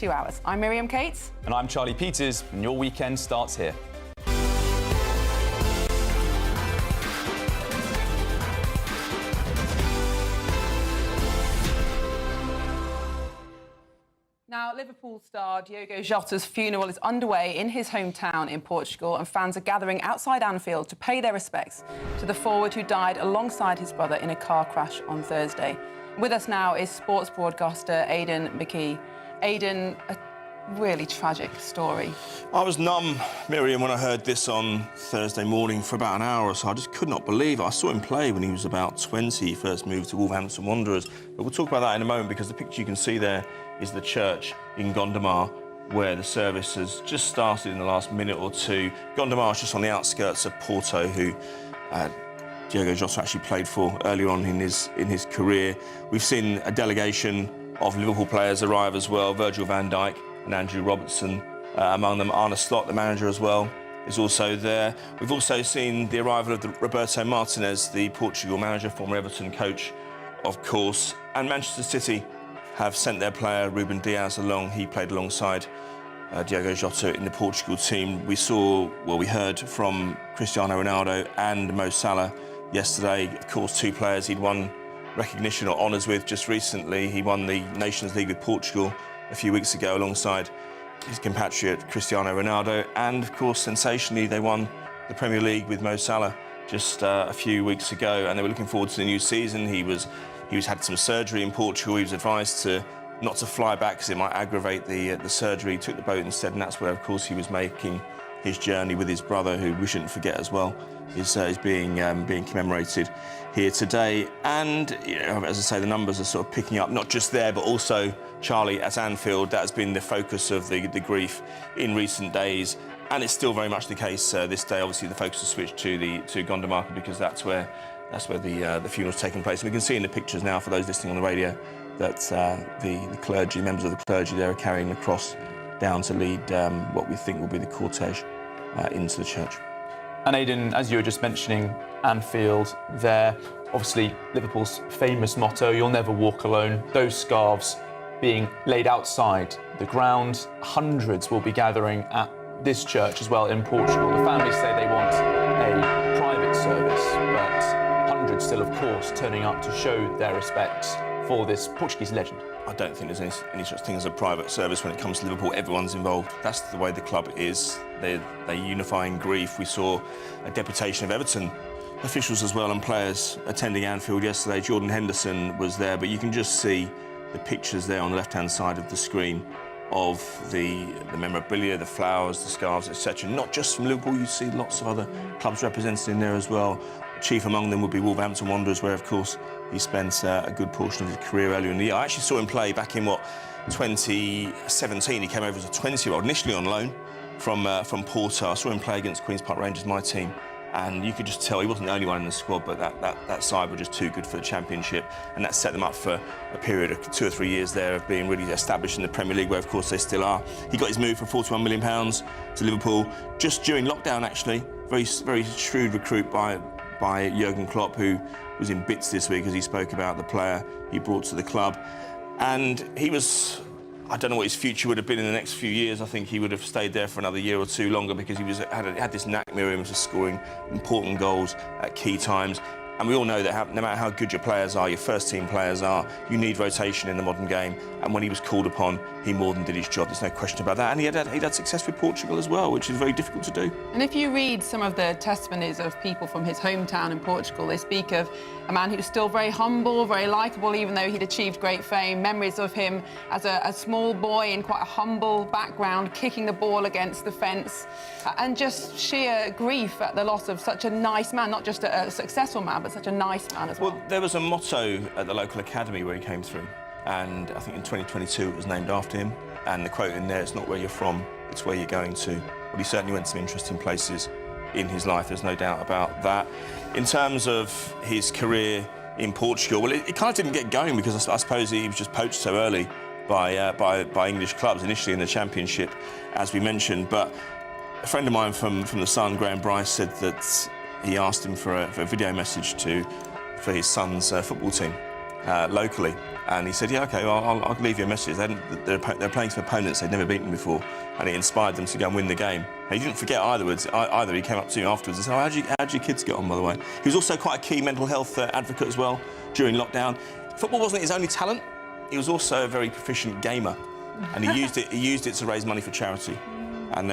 2 hours. I'm Miriam Cates. And I'm Charlie Peters, and your weekend starts here. Now, Liverpool star Diogo Jota's funeral is underway in his hometown in Portugal, and fans are gathering outside Anfield to pay their respects to the forward who died alongside his brother in a car crash on Thursday. With us now is sports broadcaster Aidan McKee. Aidan, a really tragic story. I was numb, Miriam, when I heard this on Thursday morning for about an hour or so. I just could not believe it. I saw him play when he was about 20. He first moved to Wolverhampton Wanderers. But we'll talk about that in a moment, because the picture you can see there is the church in Gondomar, where the service has just started in the last minute or two. Gondomar is just on the outskirts of Porto, who Diogo Jota actually played for earlier on in his career. We've seen a delegation of Liverpool players arrive as well. Virgil van Dijk and Andrew Robertson among them. Arne Slot, the manager, as well, is also there. We've also seen the arrival of Roberto Martinez, the Portugal manager, former Everton coach, of course. And Manchester City have sent their player Ruben Dias along. He played alongside Diogo Jota in the Portugal team. We heard from Cristiano Ronaldo and Mo Salah yesterday. Of course, two players he'd won recognition or honours with just recently. He won the Nations League with Portugal a few weeks ago alongside his compatriot Cristiano Ronaldo, and of course, sensationally, they won the Premier League with Mo Salah just a few weeks ago, and they were looking forward to the new season. He had some surgery in Portugal. He was advised not to fly back because it might aggravate the surgery. He took the boat instead, and that's where, of course, he was making his journey with his brother, who we shouldn't forget as well, is being commemorated here today. And as I say, the numbers are sort of picking up, not just there, but also, Charlie, at Anfield. That's been the focus of the grief in recent days, and it's still very much the case this day. Obviously, the focus has switched to Gondomar, because that's where the funeral's taking place. And we can see in the pictures now, for those listening on the radio, that the clergy, members of the clergy there, are carrying the cross down to lead what we think will be the cortege into the church. And Aidan, as you were just mentioning, Anfield there, obviously Liverpool's famous motto, "You'll never walk alone." Those scarves being laid outside the ground. Hundreds will be gathering at this church as well in Portugal. The families say they want a private service, but hundreds still, of course, turning up to show their respects for this Portuguese legend. I don't think there's any such thing as a private service when it comes to Liverpool. Everyone's involved. That's the way the club is. They unify in grief. We saw a deputation of Everton officials as well and players attending Anfield yesterday. Jordan Henderson was there, but you can just see the pictures there on the left-hand side of the screen of the memorabilia, the flowers, the scarves, etc. Not just from Liverpool. You see lots of other clubs represented in there as well. Chief among them would be Wolverhampton Wanderers, where, of course, he spent a good portion of his career earlier in the year. I actually saw him play back in 2017. He came over as a 20-year-old, initially on loan from Porto. I saw him play against Queen's Park Rangers, my team, and you could just tell he wasn't the only one in the squad, but that side were just too good for the Championship, and that set them up for a period of 2 or 3 years there of being really established in the Premier League, where, of course, they still are. He got his move for £41 million to Liverpool just during lockdown, actually. Very, very shrewd recruit by Jurgen Klopp, who was in bits this week as he spoke about the player he brought to the club. And he was, I don't know what his future would have been in the next few years. I think he would have stayed there for another year or two longer, because he had this knack, Miriam, for scoring important goals at key times. And we all know that no matter how good your players are, your first-team players are, you need rotation in the modern game. And when he was called upon, he more than did his job. There's no question about that. And he'd had success with Portugal as well, which is very difficult to do. And if you read some of the testimonies of people from his hometown in Portugal, they speak of a man who was still very humble, very likeable, even though he'd achieved great fame. Memories of him as a small boy in quite a humble background, kicking the ball against the fence, and just sheer grief at the loss of such a nice man, not just a successful man, but such a nice man as well. Well, there was a motto at the local academy where he came through, and I think in 2022 it was named after him. And the quote in there, "It's not where you're from, it's where you're going to." Well, he certainly went to some interesting places in his life, there's no doubt about that. In terms of his career in Portugal, well, it kind of didn't get going because I suppose he was just poached so early by English clubs, initially in the Championship, as we mentioned. But a friend of mine from the Sun, Graham Bryce, said that he asked him for a video message for his son's football team. locally. And he said, yeah, OK, well, I'll leave you a message. They're playing some opponents they'd never beaten before, and it inspired them to go and win the game. And he didn't forget either. He came up to me afterwards and said, oh, how'd your kids get on, by the way? He was also quite a key mental health advocate as well during lockdown. Football wasn't his only talent. He was also a very proficient gamer, and he used it to raise money for charity. And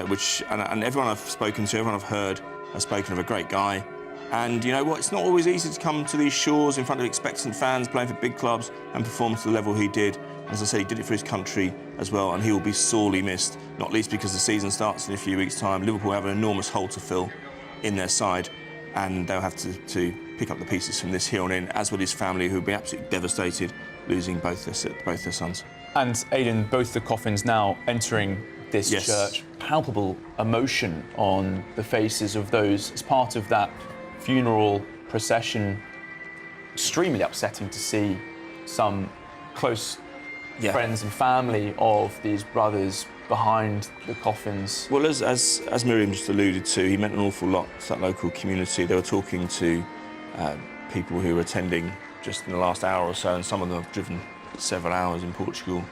everyone I've spoken to, everyone I've heard, has spoken of a great guy. And you know what? It's not always easy to come to these shores in front of expectant fans, playing for big clubs, and perform to the level he did. As I said, he did it for his country as well, and he will be sorely missed, not least because the season starts in a few weeks' time. Liverpool have an enormous hole to fill in their side, and they'll have to pick up the pieces from this here on in, as will his family, who will be absolutely devastated losing both their sons. And Aidan, both the coffins now entering this church. Palpable emotion on the faces of those as part of that funeral procession. Extremely upsetting to see some close friends and family of these brothers behind the coffins. Well, as Miriam just alluded to, he meant an awful lot to that local community. They were talking to people who were attending just in the last hour or so, and some of them have driven several hours in Portugal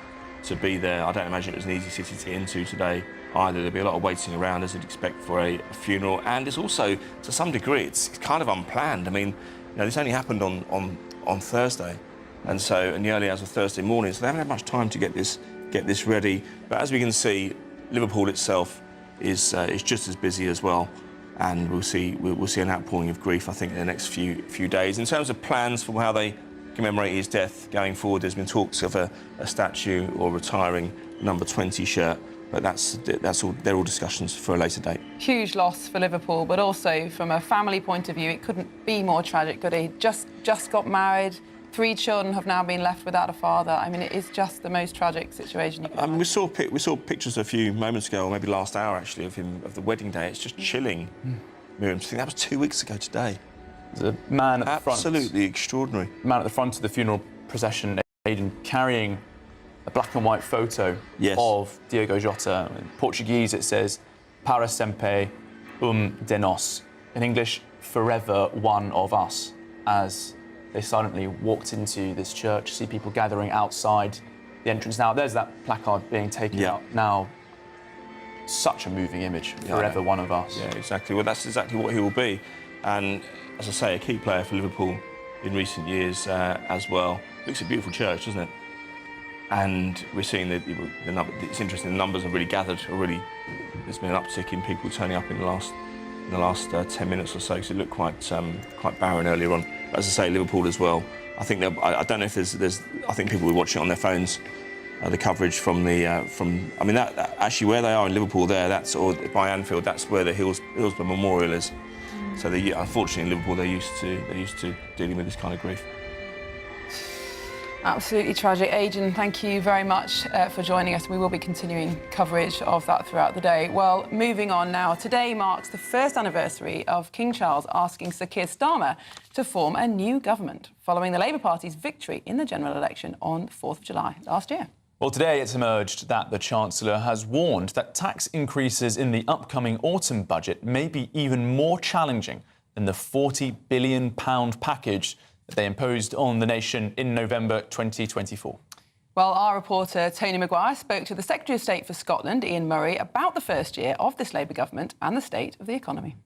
to be there. I don't imagine it was an easy city to get into today either. There'll be a lot of waiting around, as you'd expect for a funeral, and it's also, to some degree, it's kind of unplanned. I mean, you know, this only happened on Thursday, and so in the early hours of Thursday morning, so they haven't had much time to get this ready. But as we can see, Liverpool itself is just as busy as well, and we'll see an outpouring of grief, I think, in the next few days. In terms of plans for how they commemorate his death going forward, there's been talks of a statue or retiring number 20 shirt, but they're all discussions for a later date. Huge loss for Liverpool, but also from a family point of view, it couldn't be more tragic, could it? Just got married, 3 children have now been left without a father. I mean, it is just the most tragic situation you can imagine. We saw pictures a few moments ago, or maybe last hour actually, of the wedding day. It's just chilling, Miriam, to think that was 2 weeks ago today. The man at the front. Absolutely extraordinary. The man at the front of the funeral procession, Aidan, carrying a black and white photo of Diogo Jota. In Portuguese, it says, "Para sempre de nós." In English, "Forever one of us." As they silently walked into this church, see people gathering outside the entrance. Now, there's that placard being taken out now. Such a moving image. Forever one of us. Yeah, exactly. Well, that's exactly what he will be. And as I say, a key player for Liverpool in recent years as well. Looks a beautiful church, doesn't it? And we're seeing the number. It's interesting. The numbers have really gathered. There's been an uptick in people turning up in the last 10 minutes or so. Because it looked quite barren earlier on. But as I say, Liverpool as well. I think I don't know if there's. I think people will watch it on their phones. The coverage from I mean, that actually where they are in Liverpool or by Anfield, that's where the Hillsborough Memorial is. So unfortunately in Liverpool they're used to dealing with this kind of grief. Absolutely tragic. Aidan, thank you very much for joining us. We will be continuing coverage of that throughout the day. Well, moving on now. Today marks the first anniversary of King Charles asking Sir Keir Starmer to form a new government, following the Labour Party's victory in the general election on 4th of July last year. Well, today it's emerged that the Chancellor has warned that tax increases in the upcoming autumn budget may be even more challenging than the £40 billion package that they imposed on the nation in November 2024. Well, our reporter Tony Maguire spoke to the Secretary of State for Scotland, Ian Murray, about the first year of this Labour government and the state of the economy.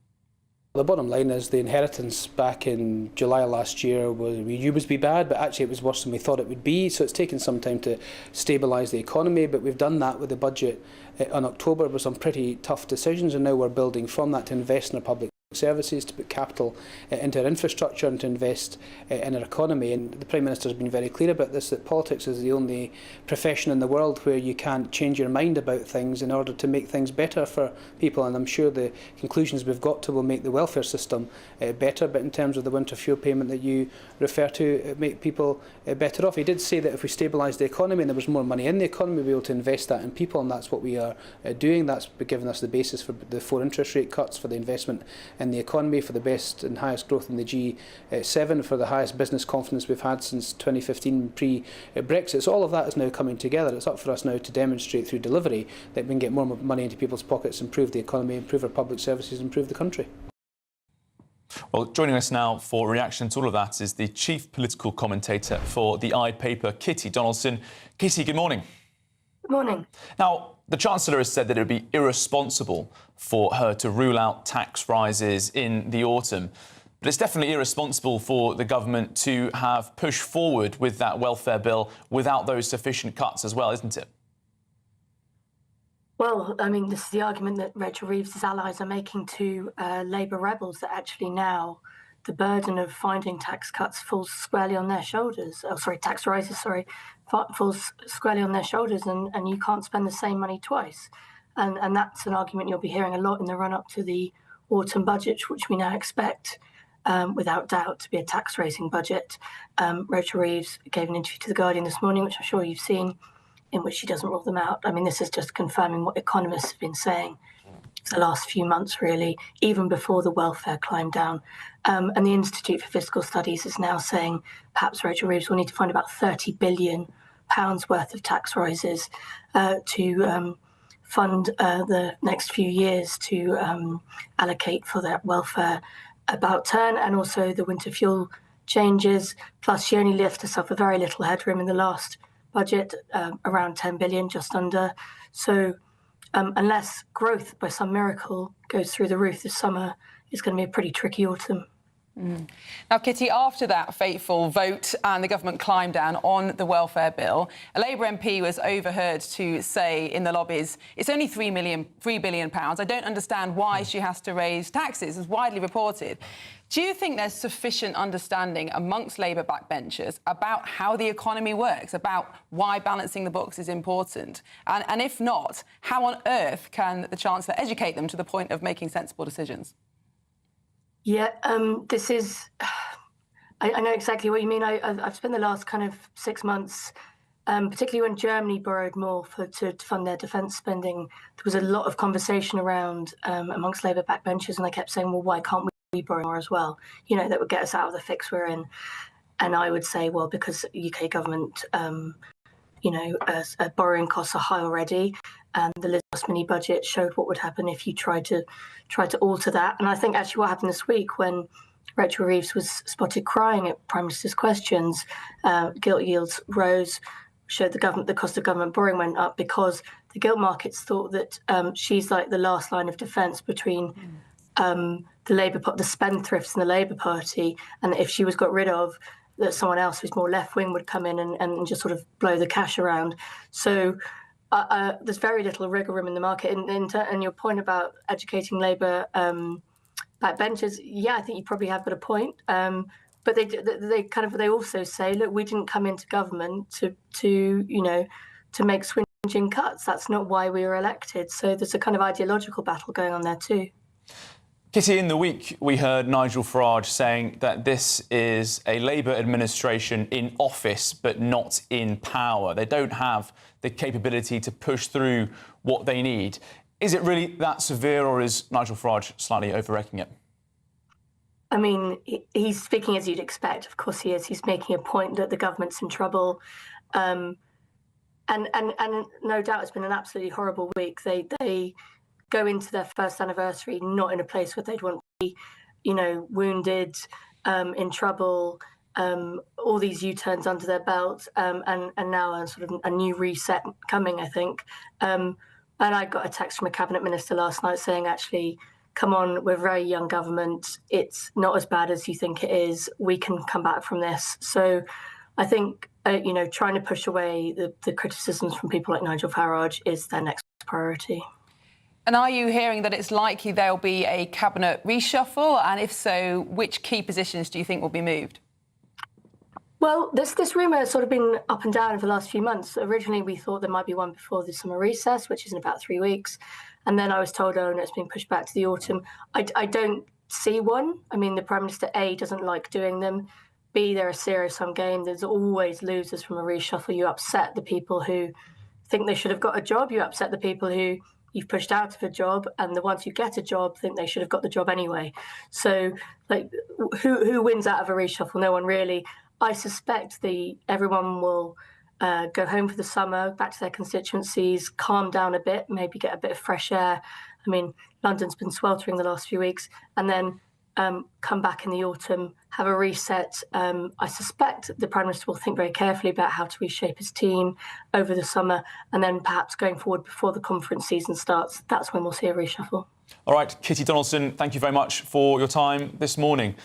The bottom line is the inheritance back in July last year was to be bad, but actually it was worse than we thought it would be. So it's taken some time to stabilise the economy, but we've done that with the budget in October with some pretty tough decisions, and now we're building from that to invest in our public services, to put capital into our infrastructure and to invest in our economy. And the Prime Minister has been very clear about this, that politics is the only profession in the world where you can't change your mind about things in order to make things better for people. And I'm sure the conclusions we've got to will make the welfare system better, but in terms of the winter fuel payment that you refer to, make people better off. He did say that if we stabilise the economy and there was more money in the economy, we'll be able to invest that in people, and that's what we are doing. That's given us the basis for the 4 interest rate cuts, for the investment in the economy, for the best and highest growth in the G7, for the highest business confidence we've had since 2015 pre-Brexit. So all of that is now coming together. It's up for us now to demonstrate through delivery that we can get more money into people's pockets, improve the economy, improve our public services, improve the country. Well, joining us now for a reaction to all of that is the chief political commentator for the paper, Kitty Donaldson. Kitty, good morning. Good morning. Now, the Chancellor has said that it would be irresponsible for her to rule out tax rises in the autumn. But it's definitely irresponsible for the government to have pushed forward with that welfare bill without those sufficient cuts as well, isn't it? Well, I mean, this is the argument that Rachel Reeves' allies are making to Labour rebels, that actually now the burden of finding tax cuts falls squarely on their shoulders. Oh, sorry, tax rises, falls squarely on their shoulders, and you can't spend the same money twice. And that's an argument you'll be hearing a lot in the run-up to the autumn budget, which we now expect, without doubt, to be a tax-raising budget. Rachel Reeves gave an interview to The Guardian this morning, which I'm sure you've seen, in which she doesn't rule them out. I mean, this is just confirming what economists have been saying for the last few months, really, even before the welfare climbed down. And the Institute for Fiscal Studies is now saying perhaps Rachel Reeves will need to find about £30 billion worth of tax rises to fund the next few years to allocate for that welfare about turn, and also the winter fuel changes. Plus, she only left herself a very little headroom in the last budget, around 10 billion, just under. So unless growth by some miracle goes through the roof this summer, it's going to be a pretty tricky autumn. Now, Kitty, after that fateful vote and the government climbed down on the welfare bill, a Labour MP was overheard to say in the lobbies, it's only £3 billion. I don't understand why she has to raise taxes, as widely reported. Do you think there's sufficient understanding amongst Labour backbenchers about how the economy works, about why balancing the books is important? And if not, how on earth can the Chancellor educate them to the point of making sensible decisions? Yeah, this is... I know exactly what you mean. I've spent the last kind of 6 months, particularly when Germany borrowed more to fund their defence spending. There was a lot of conversation around amongst Labour backbenchers, and they kept saying, well, why can't we borrow more as well? You know, that would get us out of the fix we're in. And I would say, well, because UK government, borrowing costs are high already, and the Liz Truss mini budget showed what would happen if you tried to alter that. And I think actually what happened this week when Rachel Reeves was spotted crying at Prime Minister's questions, gilt yields rose, showed the cost of government borrowing went up because the gilt markets thought that she's like the last line of defence between the spendthrifts in the Labour Party, and that if she was got rid of, that someone else who's more left-wing would come in and just sort of blow the cash around. So there's very little wriggle room in the market. And your point about educating Labour backbenchers, yeah, I think you probably have got a point. But they also say, look, we didn't come into government to make swinging cuts. That's not why we were elected. So there's a kind of ideological battle going on there too. Kitty, in the week, we heard Nigel Farage saying that this is a Labour administration in office but not in power. They don't have the capability to push through what they need. Is it really that severe, or is Nigel Farage slightly overreacting it? I mean, he's speaking as you'd expect. Of course he is. He's making a point that the government's in trouble. And no doubt it's been an absolutely horrible week. They go into their first anniversary not in a place where they'd want to be, wounded, in trouble, all these U-turns under their belt, and now a sort of a new reset coming, I think. And I got a text from a cabinet minister last night saying, actually, come on, we're a very young government. It's not as bad as you think it is. We can come back from this. So I think, trying to push away the criticisms from people like Nigel Farage is their next priority. And are you hearing that it's likely there'll be a cabinet reshuffle? And if so, which key positions do you think will be moved? Well, this rumour has sort of been up and down over the last few months. Originally, we thought there might be one before the summer recess, which is in about 3 weeks. And then I was told, oh, no, it's been pushed back to the autumn. I don't see one. I mean, the Prime Minister, A, doesn't like doing them. B, they're a zero-sum game. There's always losers from a reshuffle. You upset the people who think they should have got a job. You upset the people who you've pushed out of a job, and the ones who get a job think they should have got the job anyway. So, who wins out of a reshuffle? No one really. I suspect everyone will go home for the summer, back to their constituencies, calm down a bit, maybe get a bit of fresh air. I mean, London's been sweltering the last few weeks, and then come back in the autumn, have a reset. I suspect the Prime Minister will think very carefully about how to reshape his team over the summer, and then perhaps going forward before the conference season starts, that's when we'll see a reshuffle. All right, Kitty Donaldson, thank you very much for your time this morning.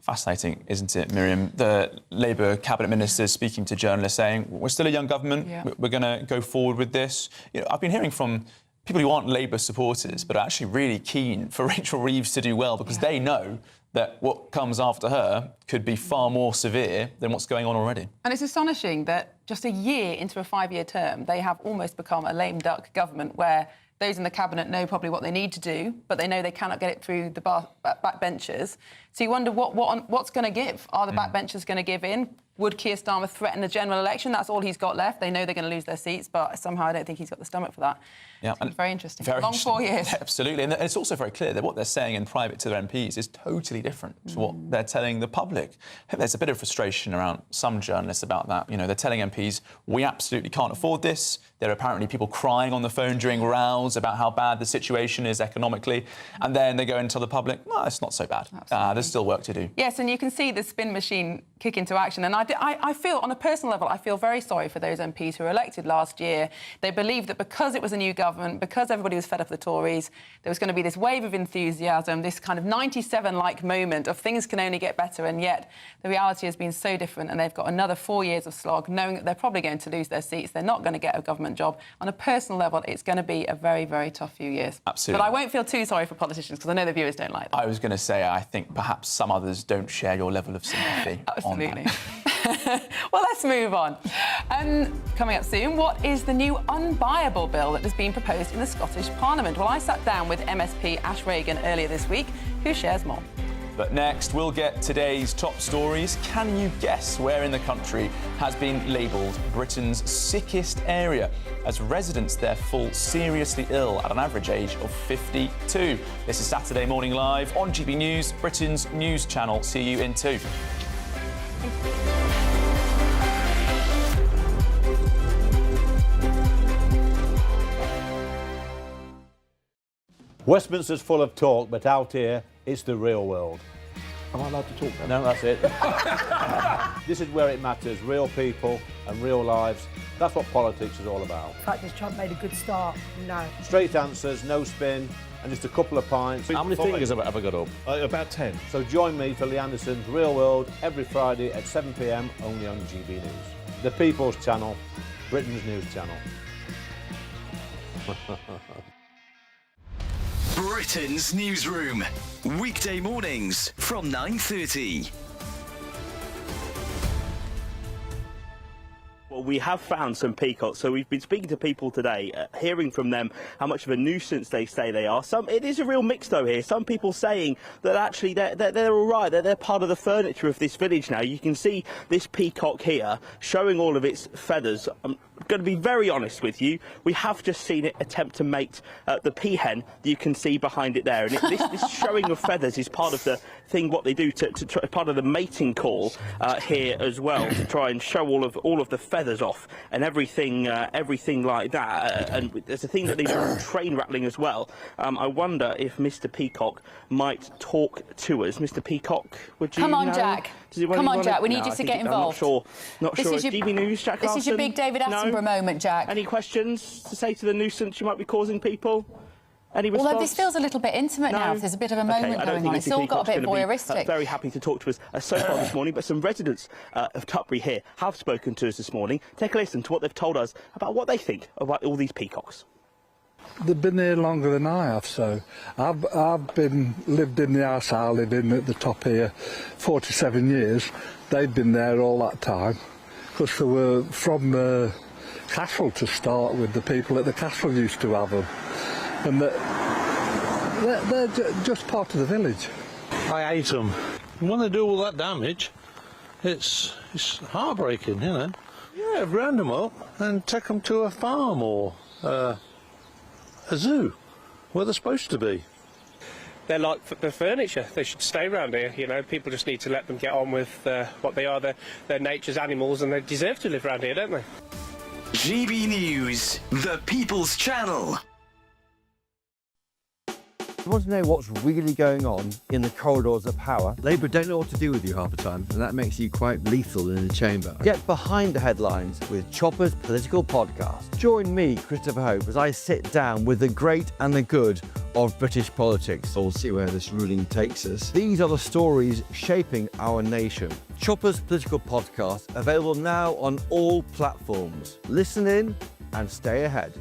Fascinating, isn't it, Miriam? The Labour cabinet minister speaking to journalists saying, we're still a young government, we're going to go forward with this. You know, I've been hearing from people who aren't Labour supporters but are actually really keen for Rachel Reeves to do well because they know that what comes after her could be far more severe than what's going on already. And it's astonishing that just a year into a 5-year term, they have almost become a lame duck government where those in the cabinet know probably what they need to do, but they know they cannot get it through the backbenchers. So you wonder what's going to give? Are the backbenchers going to give in? Would Keir Starmer threaten the general election? That's all he's got left. They know they're going to lose their seats, but somehow I don't think he's got the stomach for that. Yeah, and very interesting. Long 4 years. Absolutely. And it's also very clear that what they're saying in private to their MPs is totally different to what they're telling the public. I think there's a bit of frustration around some journalists about that. You know, they're telling MPs, we absolutely can't afford this. There are apparently people crying on the phone during rows about how bad the situation is economically. And then they go and tell the public, no, it's not so bad. There's still work to do. Yes, and you can see the spin machine kick into action. And I feel, on a personal level, I feel very sorry for those MPs who were elected last year. They believed that because it was a new government, because everybody was fed up with the Tories, there was going to be this wave of enthusiasm, this kind of 97-like moment of things can only get better. And yet the reality has been so different, and they've got another 4 years of slog, knowing that they're probably going to lose their seats. They're not going to get a government job. On a personal level, it's going to be a very, very tough few years. Absolutely. But I won't feel too sorry for politicians, because I know the viewers don't like that. I was going to say, I think perhaps some others don't share your level of sympathy. Absolutely. Well, let's move on. Coming up soon, what is the new unbuyable bill that has been proposed in the Scottish Parliament? Well, I sat down with MSP Ash Regan earlier this week, who shares more. But next, we'll get today's top stories. Can you guess where in the country has been labelled Britain's sickest area, as residents there fall seriously ill at an average age of 52? This is Saturday Morning Live on GB News, Britain's news channel. See you in 2. Westminster's full of talk, but out here, it's the real world. Am I allowed to talk then? No, that's it. This is where it matters, real people and real lives. That's what politics is all about. In fact, has Trump made a good start? No. Straight answers, no spin, and just a couple of pints. How many fingers have I got up? About 10. So join me for Lee Anderson's Real World every Friday at 7 p.m, only on GB News. The People's Channel, Britain's news channel. Britain's newsroom, weekday mornings from 9:30. Well, we have found some peacocks, so we've been speaking to people today, hearing from them how much of a nuisance they say they are. It is a real mix though here. Some people saying that actually they're all right, they're part of the furniture of this village now. You can see this peacock here showing all of its feathers. I'm going to be very honest with you, we have just seen it attempt to mate the peahen that you can see behind it there. And this showing of feathers is part of the thing, what they do to try, part of the mating call here as well, to try and show all of the feathers off and everything like that. And there's a thing that they do train rattling as well. I wonder if Mr. Peacock might talk to us. Mr. Peacock, would you? Come on, Jack. Come on, Jack. We need you to get involved. Not sure. GB News, Jack This is your big David Attenborough moment, Jack. Any questions to say to the nuisance you might be causing people? Any response? Although this feels a little bit intimate now. There's a bit of a moment going on. It's all got a bit voyeuristic. Very happy to talk to us so far this morning, but some residents of Tutbury here have spoken to us this morning. Take a listen to what they've told us about what they think about all these peacocks. They've been here longer than I have, so I've lived in the house I live in at the top here 47 years. They've been there all that time, because they were from the castle to start with. The people at the castle used to have them, and they're just part of the village. I hate them. When they do all that damage, it's heartbreaking, you know. Yeah, round them up and take them to a farm or a zoo, where they're supposed to be. They're like the furniture. They should stay around here. You know, people just need to let them get on with what they are. They're nature's animals, and they deserve to live around here, don't they? GB News, the People's Channel. You want to know what's really going on in the corridors of power? Labour don't know what to do with you half the time, and that makes you quite lethal in the chamber. Get behind the headlines with Chopper's Political Podcast. Join me, Christopher Hope, as I sit down with the great and the good of British politics. We'll see where this ruling takes us. These are the stories shaping our nation. Chopper's Political Podcast, available now on all platforms. Listen in and stay ahead.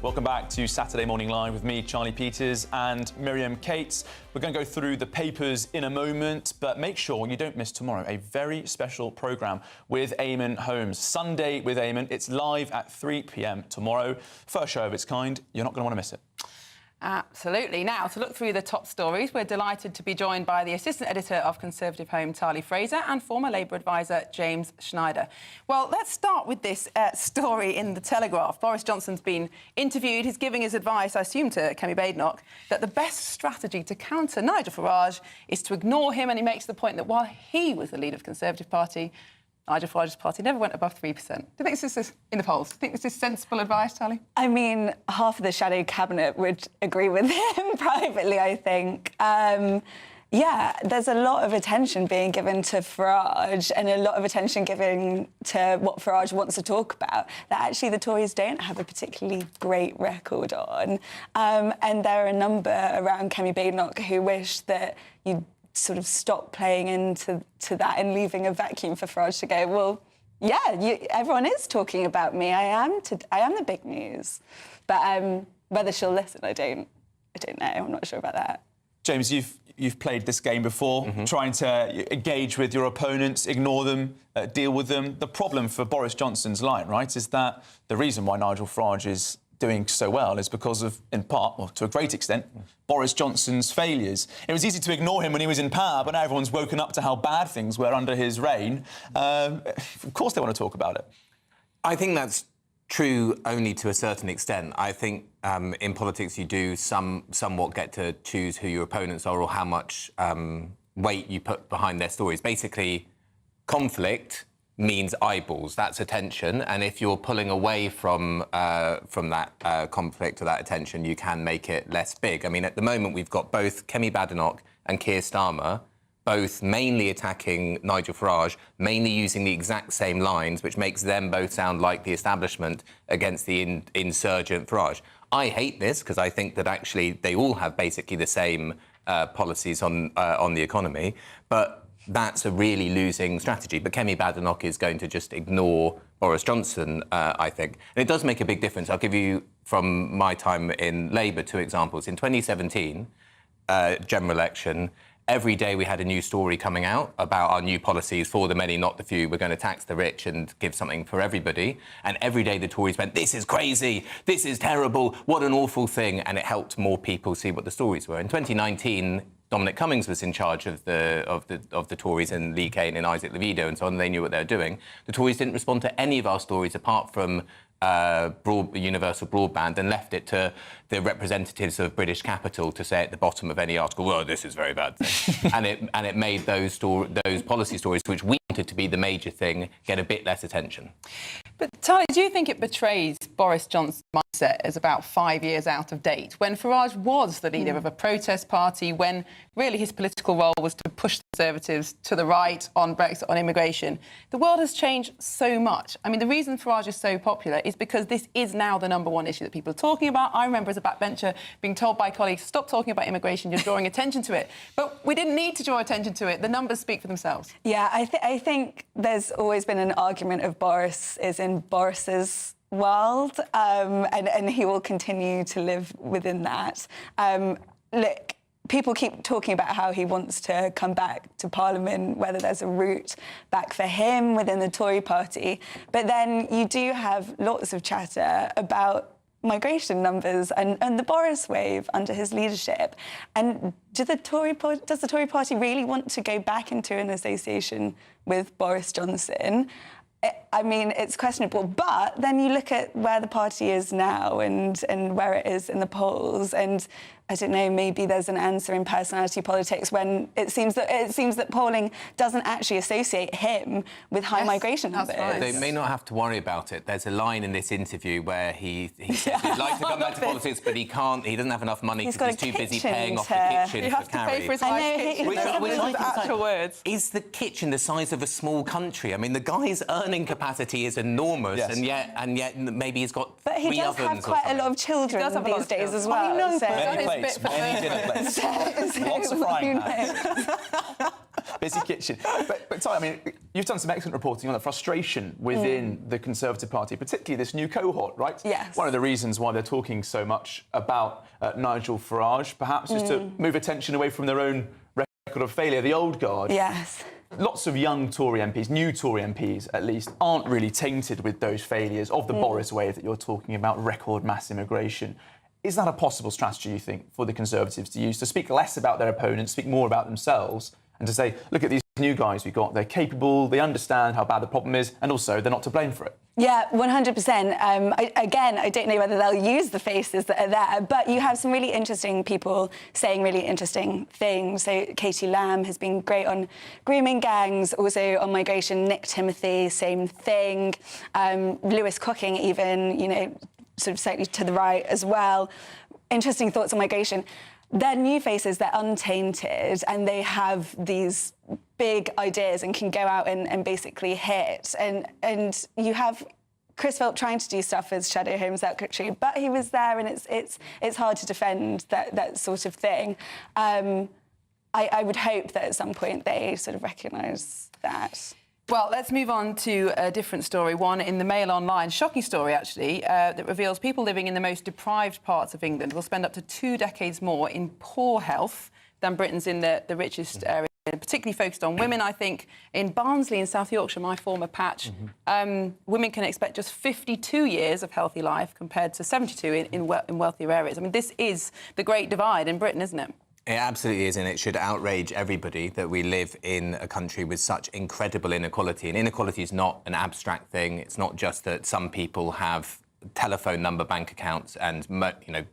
Welcome back to Saturday Morning Live with me, Charlie Peters, and Miriam Cates. We're going to go through the papers in a moment, but make sure you don't miss tomorrow a very special programme with Eamon Holmes. Sunday with Eamon. It's live at 3 p.m. tomorrow. First show of its kind. You're not going to want to miss it. Absolutely. Now, to look through the top stories, we're delighted to be joined by the Assistant Editor of Conservative Home, Tali Fraser, and former Labour advisor, James Schneider. Well, let's start with this story in The Telegraph. Boris Johnson's been interviewed. He's giving his advice, I assume, to Kemi Badenoch, that the best strategy to counter Nigel Farage is to ignore him, and he makes the point that while he was the leader of the Conservative Party, Nigel Farage's party never went above 3%. Do you think this is, in the polls, do you think this is sensible advice, Tali? I mean, half of the shadow cabinet would agree with him privately, I think. Yeah, there's a lot of attention being given to Farage and a lot of attention given to what Farage wants to talk about that actually the Tories don't have a particularly great record on. And there are a number around Kemi Badenoch who wish that you'd sort of stop playing into that and leaving a vacuum for Farage to go, well, yeah, everyone is talking about me. I am the big news. But whether she'll listen, I don't know. I'm not sure about that. James, you've played this game before, trying to engage with your opponents, ignore them, deal with them. The problem for Boris Johnson's line, right, is that the reason why Nigel Farage is doing so well is because of, in part, or to a great extent, Boris Johnson's failures. It was easy to ignore him when he was in power, but now everyone's woken up to how bad things were under his reign. Of course they want to talk about it. I think that's true only to a certain extent. I think in politics you do somewhat get to choose who your opponents are or how much weight you put behind their stories. Basically, conflict means eyeballs. That's attention, and if you're pulling away from that conflict or that attention, you can make it less big. I mean, at the moment we've got both Kemi Badenoch and Keir Starmer both mainly attacking Nigel Farage, mainly using the exact same lines, which makes them both sound like the establishment against the insurgent Farage. I hate this because I think that actually they all have basically the same policies on the economy, but that's a really losing strategy. But Kemi Badenoch is going to just ignore Boris Johnson, I think. And it does make a big difference. I'll give you, from my time in Labour, 2 examples. In 2017, general election, every day we had a new story coming out about our new policies for the many, not the few. We're going to tax the rich and give something for everybody. And every day the Tories went, this is crazy, this is terrible, what an awful thing. And it helped more people see what the stories were. In 2019, Dominic Cummings was in charge of the Tories and Lee Kane and Isaac Levido and so on. They knew what they were doing. The Tories didn't respond to any of our stories apart from universal broadband and left it to the representatives of British capital to say at the bottom of any article, well, this is a very bad thing. and it made those policy stories, which we wanted to be the major thing, get a bit less attention. But Tali, do you think it betrays Boris Johnson's mindset as about 5 years out of date, when Farage was the leader of a protest party, when really his political role was to push the Conservatives to the right on Brexit, on immigration? The world has changed so much. I mean, the reason Farage is so popular is because this is now the #1 issue that people are talking about. I remember as a backbencher being told by colleagues, stop talking about immigration, you're drawing attention to it. But we didn't need to draw attention to it. The numbers speak for themselves. Yeah, I think there's always been an argument of Boris is in Boris's world, and he will continue to live within that. Look, people keep talking about how he wants to come back to Parliament, whether there's a route back for him within the Tory party. But then you do have lots of chatter about migration numbers and the Boris wave under his leadership. And does the Tory party really want to go back into an association with Boris Johnson? I mean, it's questionable. But then you look at where the party is now and where it is in the polls, and I don't know, maybe there's an answer in personality politics when it seems that polling doesn't actually associate him with high migration numbers. Right. They may not have to worry about it. There's a line in this interview where he says he'd like to come back to politics, but he can't. He doesn't have enough money because he's too busy paying off the kitchen for Carrie. Actual words. Is the kitchen the size of a small country? I mean, the guy's earning capacity is enormous, and yet maybe he's got But he does have quite a lot of children these days as well. I know, many dinner plates. Lots of frying pans. Busy kitchen. But Ty, I mean, you've done some excellent reporting on the frustration within the Conservative Party, particularly this new cohort, right? Yes. One of the reasons why they're talking so much about Nigel Farage, perhaps, is to move attention away from their own record of failure, the old guard. Yes. Lots of young Tory MPs, new Tory MPs at least, aren't really tainted with those failures of the Boris wave that you're talking about, record mass immigration. Is that a possible strategy, you think, for the Conservatives to use, to speak less about their opponents, speak more about themselves, and to say, look at these new guys we've got, they're capable, they understand how bad the problem is, and also they're not to blame for it? Yeah, 100%. I don't know whether they'll use the faces that are there, but you have some really interesting people saying really interesting things. So Katie Lamb has been great on grooming gangs, also on migration. Nick Timothy, same thing. Lewis Cooking, even, you know, sort of slightly to the right as well. Interesting thoughts on migration. They're new faces, they're untainted, and they have these big ideas and can go out and basically hit. And you have Chris Philp trying to do stuff as Shadow Home Secretary, but he was there, and it's hard to defend that sort of thing. I would hope that at some point they sort of recognise that. Well, let's move on to a different story, one in the Mail Online. Shocking story, actually, that reveals people living in the most deprived parts of England will spend up to 2 decades more in poor health than Britons in the richest areas, particularly focused on women. I think in Barnsley in South Yorkshire, my former patch, women can expect just 52 years of healthy life compared to 72 in wealthier areas. I mean, this is the great divide in Britain, isn't it? It absolutely is, and it should outrage everybody that we live in a country with such incredible inequality. And inequality is not an abstract thing. It's not just that some people have telephone number bank accounts and, you know,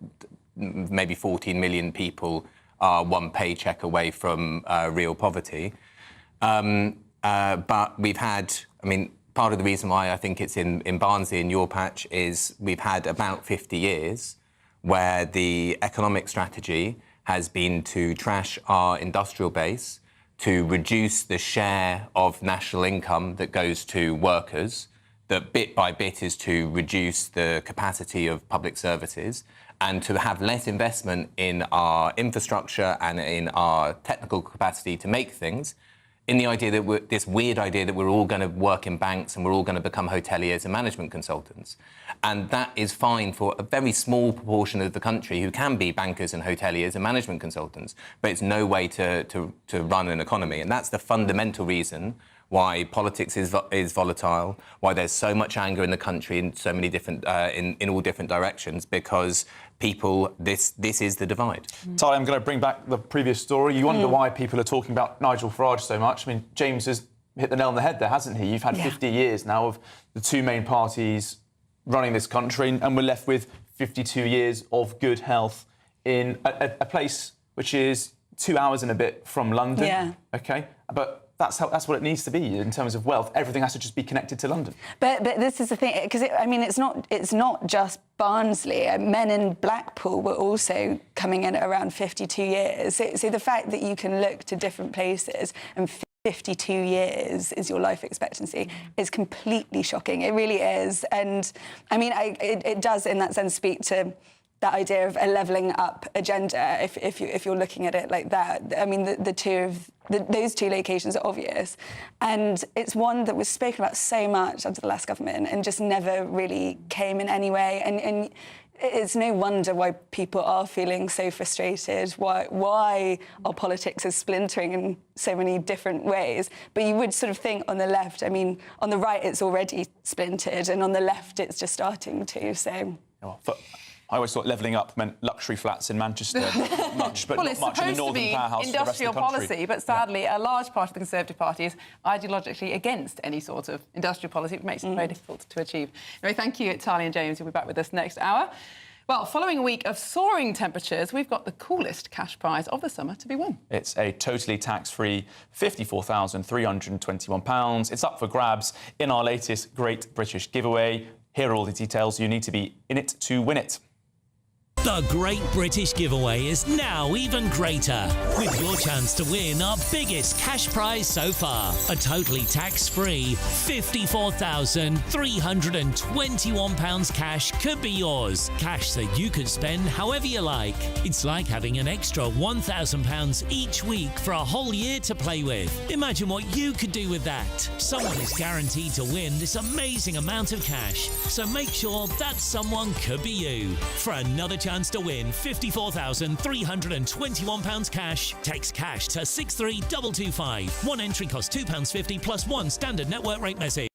maybe 14 million people are one paycheck away from real poverty. But we've had, I mean, part of the reason why I think it's in Barnsley, in your patch, is we've had about 50 years where the economic strategy has been to trash our industrial base, to reduce the share of national income that goes to workers, that bit by bit is to reduce the capacity of public services, and to have less investment in our infrastructure and in our technical capacity to make things, in the idea that this weird idea that we're all going to work in banks and we're all going to become hoteliers and management consultants. And that is fine for a very small proportion of the country who can be bankers and hoteliers and management consultants, but it's no way to run an economy. And that's the fundamental reason why politics is volatile, why there's so much anger in the country in so many different, in all different directions, because people, this is the divide. Ty, I'm going to bring back the previous story. You wonder why people are talking about Nigel Farage so much. I mean, James has hit the nail on the head there, hasn't he? You've had 50 years now of the two main parties running this country, and we're left with 52 years of good health in a place which is 2 hours and a bit from London. Yeah. OK? But that's what it needs to be in terms of wealth. Everything has to just be connected to London. But this is the thing, because I mean, it's not just Barnsley. Men in Blackpool were also coming in at around 52 years. So the fact that you can look to different places and 52 years is your life expectancy is completely shocking. It really is. And I mean, it does in that sense speak to that idea of a levelling up agenda, if you're looking at it like that. I mean, those two locations are obvious. And it's one that was spoken about so much under the last government and just never really came in any way. And it's no wonder why people are feeling so frustrated, why our politics is splintering in so many different ways. But you would sort of think on the left, I mean, on the right it's already splintered, and on the left it's just starting to, so... I always thought levelling up meant luxury flats in Manchester, much, but well, not much in the northern powerhouse of the rest of the country. Industrial policy, but sadly, a large part of the Conservative Party is ideologically against any sort of industrial policy, which makes it very difficult to achieve. Anyway, thank you, Talia and James. You'll be back with us next hour. Well, following a week of soaring temperatures, we've got the coolest cash prize of the summer to be won. It's a totally tax-free £54,321. It's up for grabs in our latest Great British Giveaway. Here are all the details. You need to be in it to win it. The Great British Giveaway is now even greater, with your chance to win our biggest cash prize so far. A totally tax-free £54,321 cash could be yours. Cash that you could spend however you like. It's like having an extra £1,000 each week for a whole year to play with. Imagine what you could do with that. Someone is guaranteed to win this amazing amount of cash, so make sure that someone could be you. For another chance to win £54,321 cash, text cash to 63225. One entry costs £2.50 plus one standard network rate message.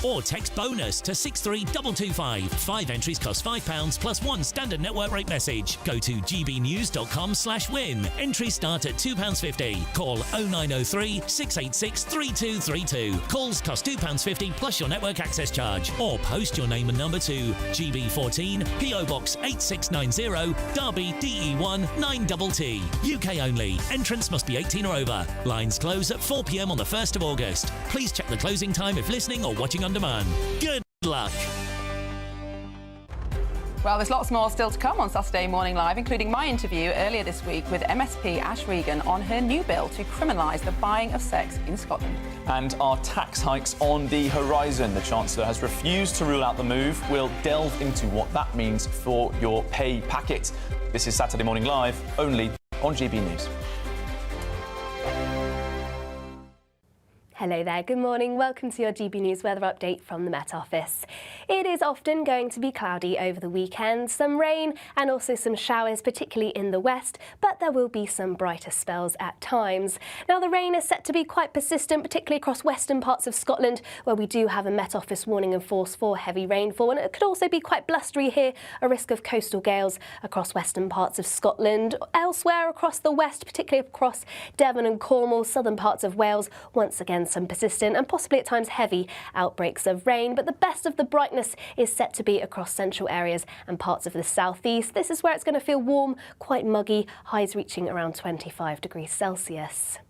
Or text bonus to 63225. 5 entries cost £5 plus one standard network rate message. Go to gbnews.com/win. Entries start at £2.50. Call 0903 686 3232. Calls cost £2.50 plus your network access charge. Or post your name and number to GB14 PO Box 8690 Derby DE1 9TT. UK only. Entrance must be 18 or over. Lines close at 4 p.m. on the 1st of August. Please check the closing time if listening or watching on demand. Good luck. Well, there's lots more still to come on Saturday Morning Live, including my interview earlier this week with MSP Ash Regan on her new bill to criminalise the buying of sex in Scotland. And our tax hikes on the horizon. The Chancellor has refused to rule out the move. We'll delve into what that means for your pay packet. This is Saturday Morning Live, only on GB News. Hello there, good morning. Welcome to your GB News weather update from the Met Office. It is often going to be cloudy over the weekend, some rain and also some showers, particularly in the west, but there will be some brighter spells at times. Now, the rain is set to be quite persistent, particularly across western parts of Scotland, where we do have a Met Office warning in force for heavy rainfall, and it could also be quite blustery here, a risk of coastal gales across western parts of Scotland. Elsewhere across the west, particularly across Devon and Cornwall, southern parts of Wales, once again some persistent and possibly at times heavy outbreaks of rain, but the best of the brightness is set to be across central areas and parts of the southeast. This is where it's going to feel warm, quite muggy, highs reaching around 25 degrees Celsius.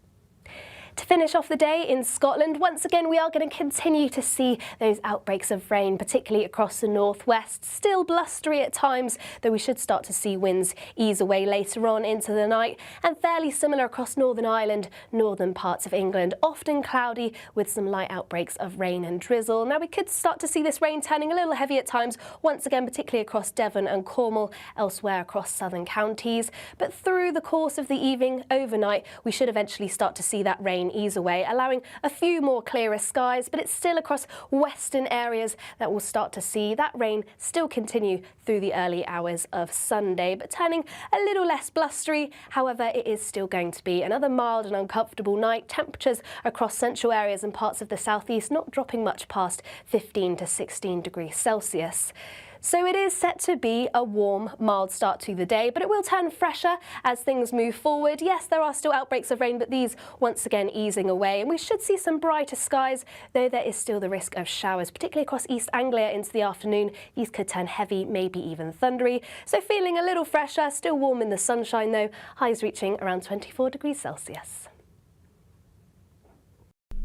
To finish off the day in Scotland, once again we are going to continue to see those outbreaks of rain, particularly across the northwest. Still blustery at times, though we should start to see winds ease away later on into the night, and fairly similar across Northern Ireland, northern parts of England. Often cloudy with some light outbreaks of rain and drizzle. Now, we could start to see this rain turning a little heavy at times, once again particularly across Devon and Cornwall, elsewhere across southern counties. But through the course of the evening, overnight, we should eventually start to see that rain ease away, allowing a few more clearer skies, but it's still across western areas that we'll start to see that rain still continue through the early hours of Sunday, but turning a little less blustery. However, it is still going to be another mild and uncomfortable night. Temperatures across central areas and parts of the southeast not dropping much past 15 to 16 degrees Celsius. So it is set to be a warm, mild start to the day, but it will turn fresher as things move forward. Yes, there are still outbreaks of rain, but these once again easing away, and we should see some brighter skies, though there is still the risk of showers, particularly across East Anglia into the afternoon. These could turn heavy, maybe even thundery. So feeling a little fresher, still warm in the sunshine though, highs reaching around 24 degrees Celsius.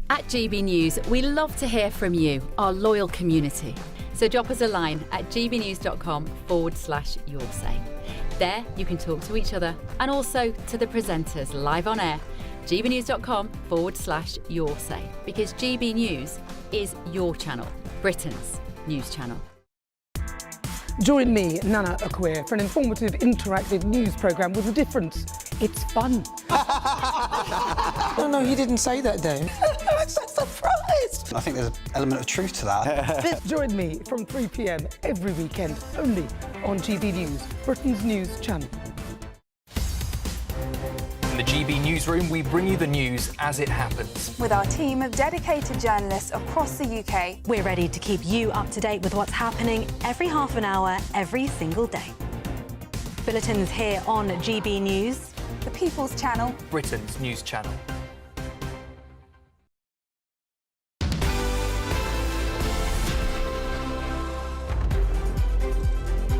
At GB News, we love to hear from you, our loyal community. So drop us a line at gbnews.com/yoursay. There you can talk to each other and also to the presenters live on air. gbnews.com/yoursay, because GB News is your channel, Britain's news channel. Join me, Nana Akwe, for an informative, interactive news programme with a difference. It's fun. No, he didn't say that, Dave. I'm so surprised. I think there's an element of truth to that. Join me from 3 p.m. every weekend, only on GB News, Britain's news channel. In the GB Newsroom, we bring you the news as it happens. With our team of dedicated journalists across the UK, we're ready to keep you up to date with what's happening every half an hour, every single day. bulletins here on GB News. The People's Channel. Britain's news channel.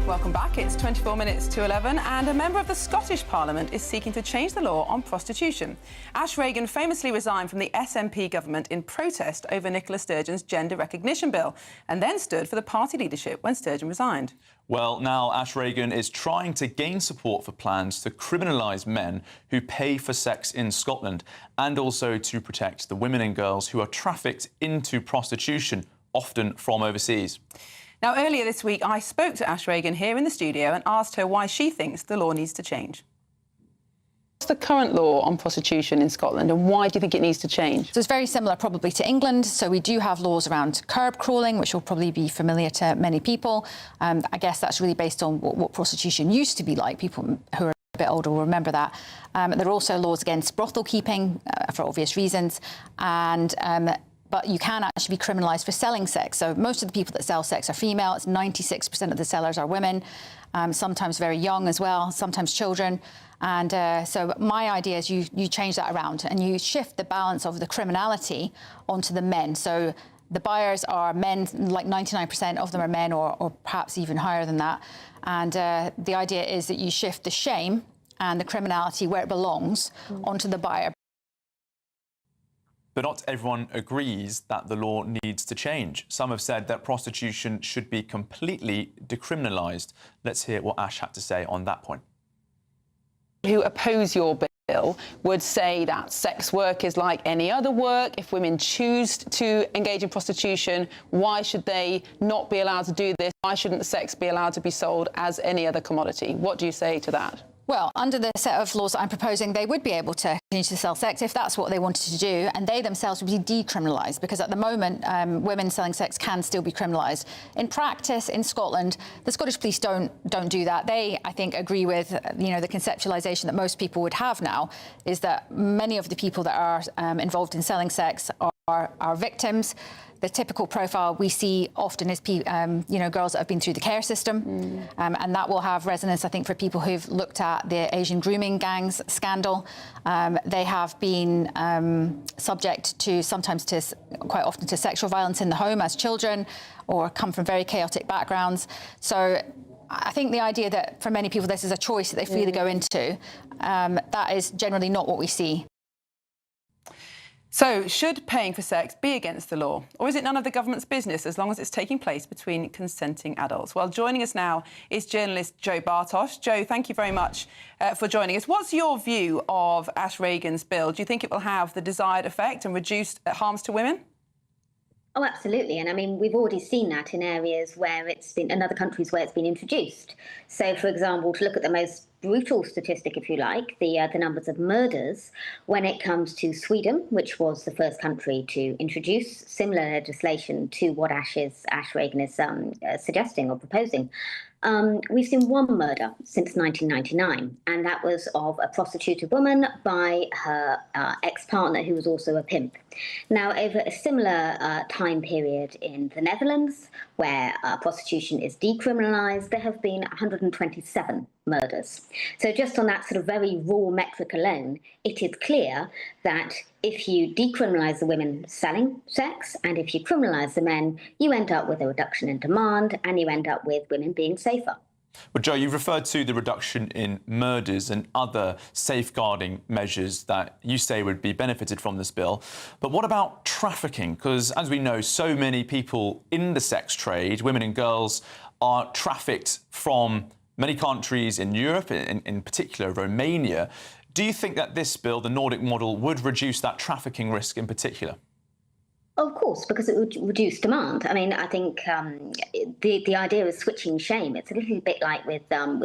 Welcome back. It's 24 minutes to 11 and a member of the Scottish Parliament is seeking to change the law on prostitution. Ash Regan famously resigned from the SNP government in protest over Nicola Sturgeon's gender recognition bill and then stood for the party leadership when Sturgeon resigned. Well, now Ash Regan is trying to gain support for plans to criminalise men who pay for sex in Scotland and also to protect the women and girls who are trafficked into prostitution, often from overseas. Now, earlier this week, I spoke to Ash Regan here in the studio and asked her why she thinks the law needs to change. What's the current law on prostitution in Scotland and why do you think it needs to change? So it's very similar probably to England. So we do have laws around curb crawling, which will probably be familiar to many people. I guess that's really based on what prostitution used to be like. People who are a bit older will remember that. There are also laws against brothel keeping for obvious reasons. But you can actually be criminalised for selling sex. So most of the people that sell sex are female. It's 96% of the sellers are women, sometimes very young as well, sometimes children. And so my idea is you change that around and you shift the balance of the criminality onto the men. So the buyers are men, like 99% of them are men or perhaps even higher than that. And the idea is that you shift the shame and the criminality where it belongs onto the buyer. But not everyone agrees that the law needs to change. Some have said that prostitution should be completely decriminalised. Let's hear what Ash had to say on that point. Who oppose your bill would say that sex work is like any other work. If women choose to engage in prostitution, why should they not be allowed to do this? Why shouldn't sex be allowed to be sold as any other commodity? What do you say to that? Well, under the set of laws that I'm proposing, they would be able to continue to sell sex if that's what they wanted to do, and they themselves would be decriminalised, because at the moment, women selling sex can still be criminalised. In practice, in Scotland, the Scottish police don't do that. They, I think, agree with the conceptualisation that most people would have now, is that many of the people that are involved in selling sex are victims. The typical profile we see often is girls that have been through the care system, and that will have resonance, I think, for people who've looked at the Asian grooming gangs scandal. They have been subject to quite often to sexual violence in the home as children, or come from very chaotic backgrounds. So I think the idea that for many people this is a choice that they freely go into, that is generally not what we see. So, should paying for sex be against the law? Or is it none of the government's business as long as it's taking place between consenting adults? Well, joining us now is journalist Joe Bartosh. Joe, thank you very much for joining us. What's your view of Ash Regan's bill? Do you think it will have the desired effect and reduce harms to women? Oh, absolutely. And I mean, we've already seen that in areas where it's been, in other countries where it's been introduced. So, for example, to look at the most brutal statistic, if you like, the numbers of murders, when it comes to Sweden, which was the first country to introduce similar legislation to what Ash Regan is suggesting or proposing. We've seen one murder since 1999, and that was of a prostituted woman by her ex-partner, who was also a pimp. Now, over a similar time period in the Netherlands, where prostitution is decriminalised, there have been 127 murders. So just on that sort of very raw metric alone, it is clear that if you decriminalise the women selling sex and if you criminalise the men, you end up with a reduction in demand and you end up with women being safer. Well, Joe, you've referred to the reduction in murders and other safeguarding measures that you say would be benefited from this bill. But what about trafficking? Because, as we know, so many people in the sex trade, women and girls, are trafficked from many countries in Europe, in particular Romania. Do you think that this bill, the Nordic model, would reduce that trafficking risk in particular? Of course, because it would reduce demand. I mean, I think the idea of switching shame, it's a little bit like with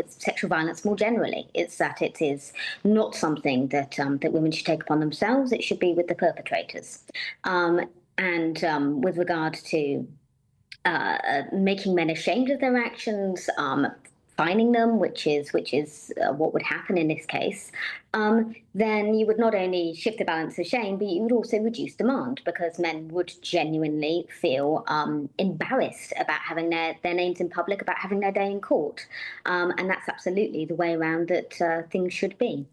sexual violence more generally. It's that it is not something that women should take upon themselves. It should be with the perpetrators. With regard to making men ashamed of their actions, fining them, which is what would happen in this case, then you would not only shift the balance of shame, but you would also reduce demand, because men would genuinely feel embarrassed about having their names in public, about having their day in court. And that's absolutely the way around that things should be.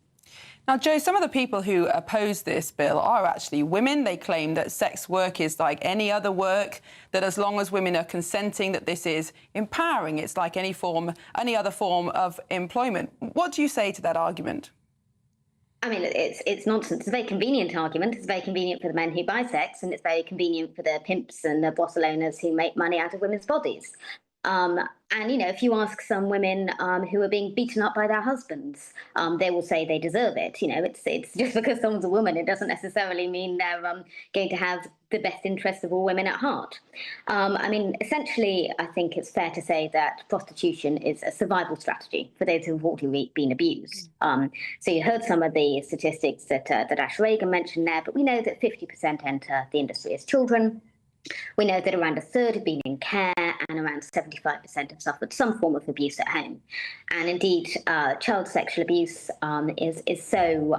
Now, Jo, some of the people who oppose this bill are actually women. They claim that sex work is like any other work, that as long as women are consenting, that this is empowering. It's like any other form of employment. What do you say to that argument? I mean, it's nonsense. It's a very convenient argument. It's very convenient for the men who buy sex, and it's very convenient for the pimps and the brothel owners who make money out of women's bodies. And, you know, if you ask some women who are being beaten up by their husbands, they will say they deserve it. You know, it's just because someone's a woman, it doesn't necessarily mean they're going to have the best interests of all women at heart. I mean, essentially, I think it's fair to say that prostitution is a survival strategy for those who have already been abused. So you heard some of the statistics that Ash Reagan mentioned there, but we know that 50% enter the industry as children. We know that around a third have been in care, and around 75% have suffered some form of abuse at home. And indeed, child sexual abuse is so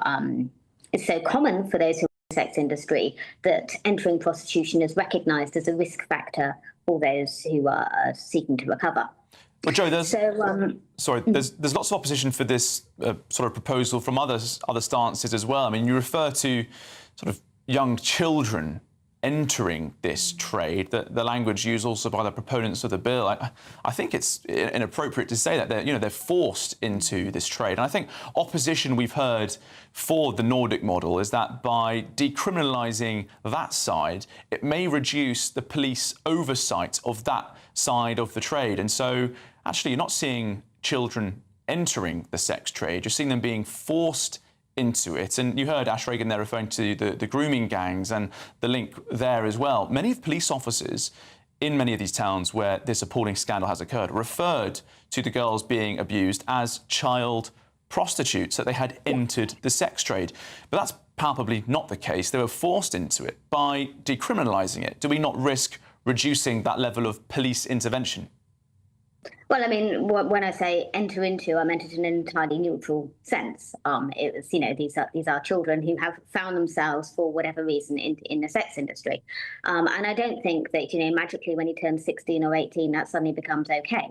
common for those who are in the sex industry that entering prostitution is recognised as a risk factor for those who are seeking to recover. Well, Jo, there's lots of opposition for this sort of proposal from other stances as well. I mean, you refer to sort of young children entering this trade, the language used also by the proponents of the bill. I think it's inappropriate to say that they're forced into this trade. And I think opposition we've heard for the Nordic model is that by decriminalising that side, it may reduce the police oversight of that side of the trade. And so actually you're not seeing children entering the sex trade, you're seeing them being forced into it. And you heard Ash Reagan there referring to the grooming gangs and the link there as well. Many of the police officers in many of these towns where this appalling scandal has occurred referred to the girls being abused as child prostitutes, that they had entered the sex trade. But that's palpably not the case. They were forced into it. By decriminalising it, do we not risk reducing that level of police intervention? Well, I mean, when I say enter into, I meant it in an entirely neutral sense. It was, you know, these are children who have found themselves for whatever reason in the sex industry, and I don't think that, you know, magically when you turn 16 or 18 that suddenly becomes okay.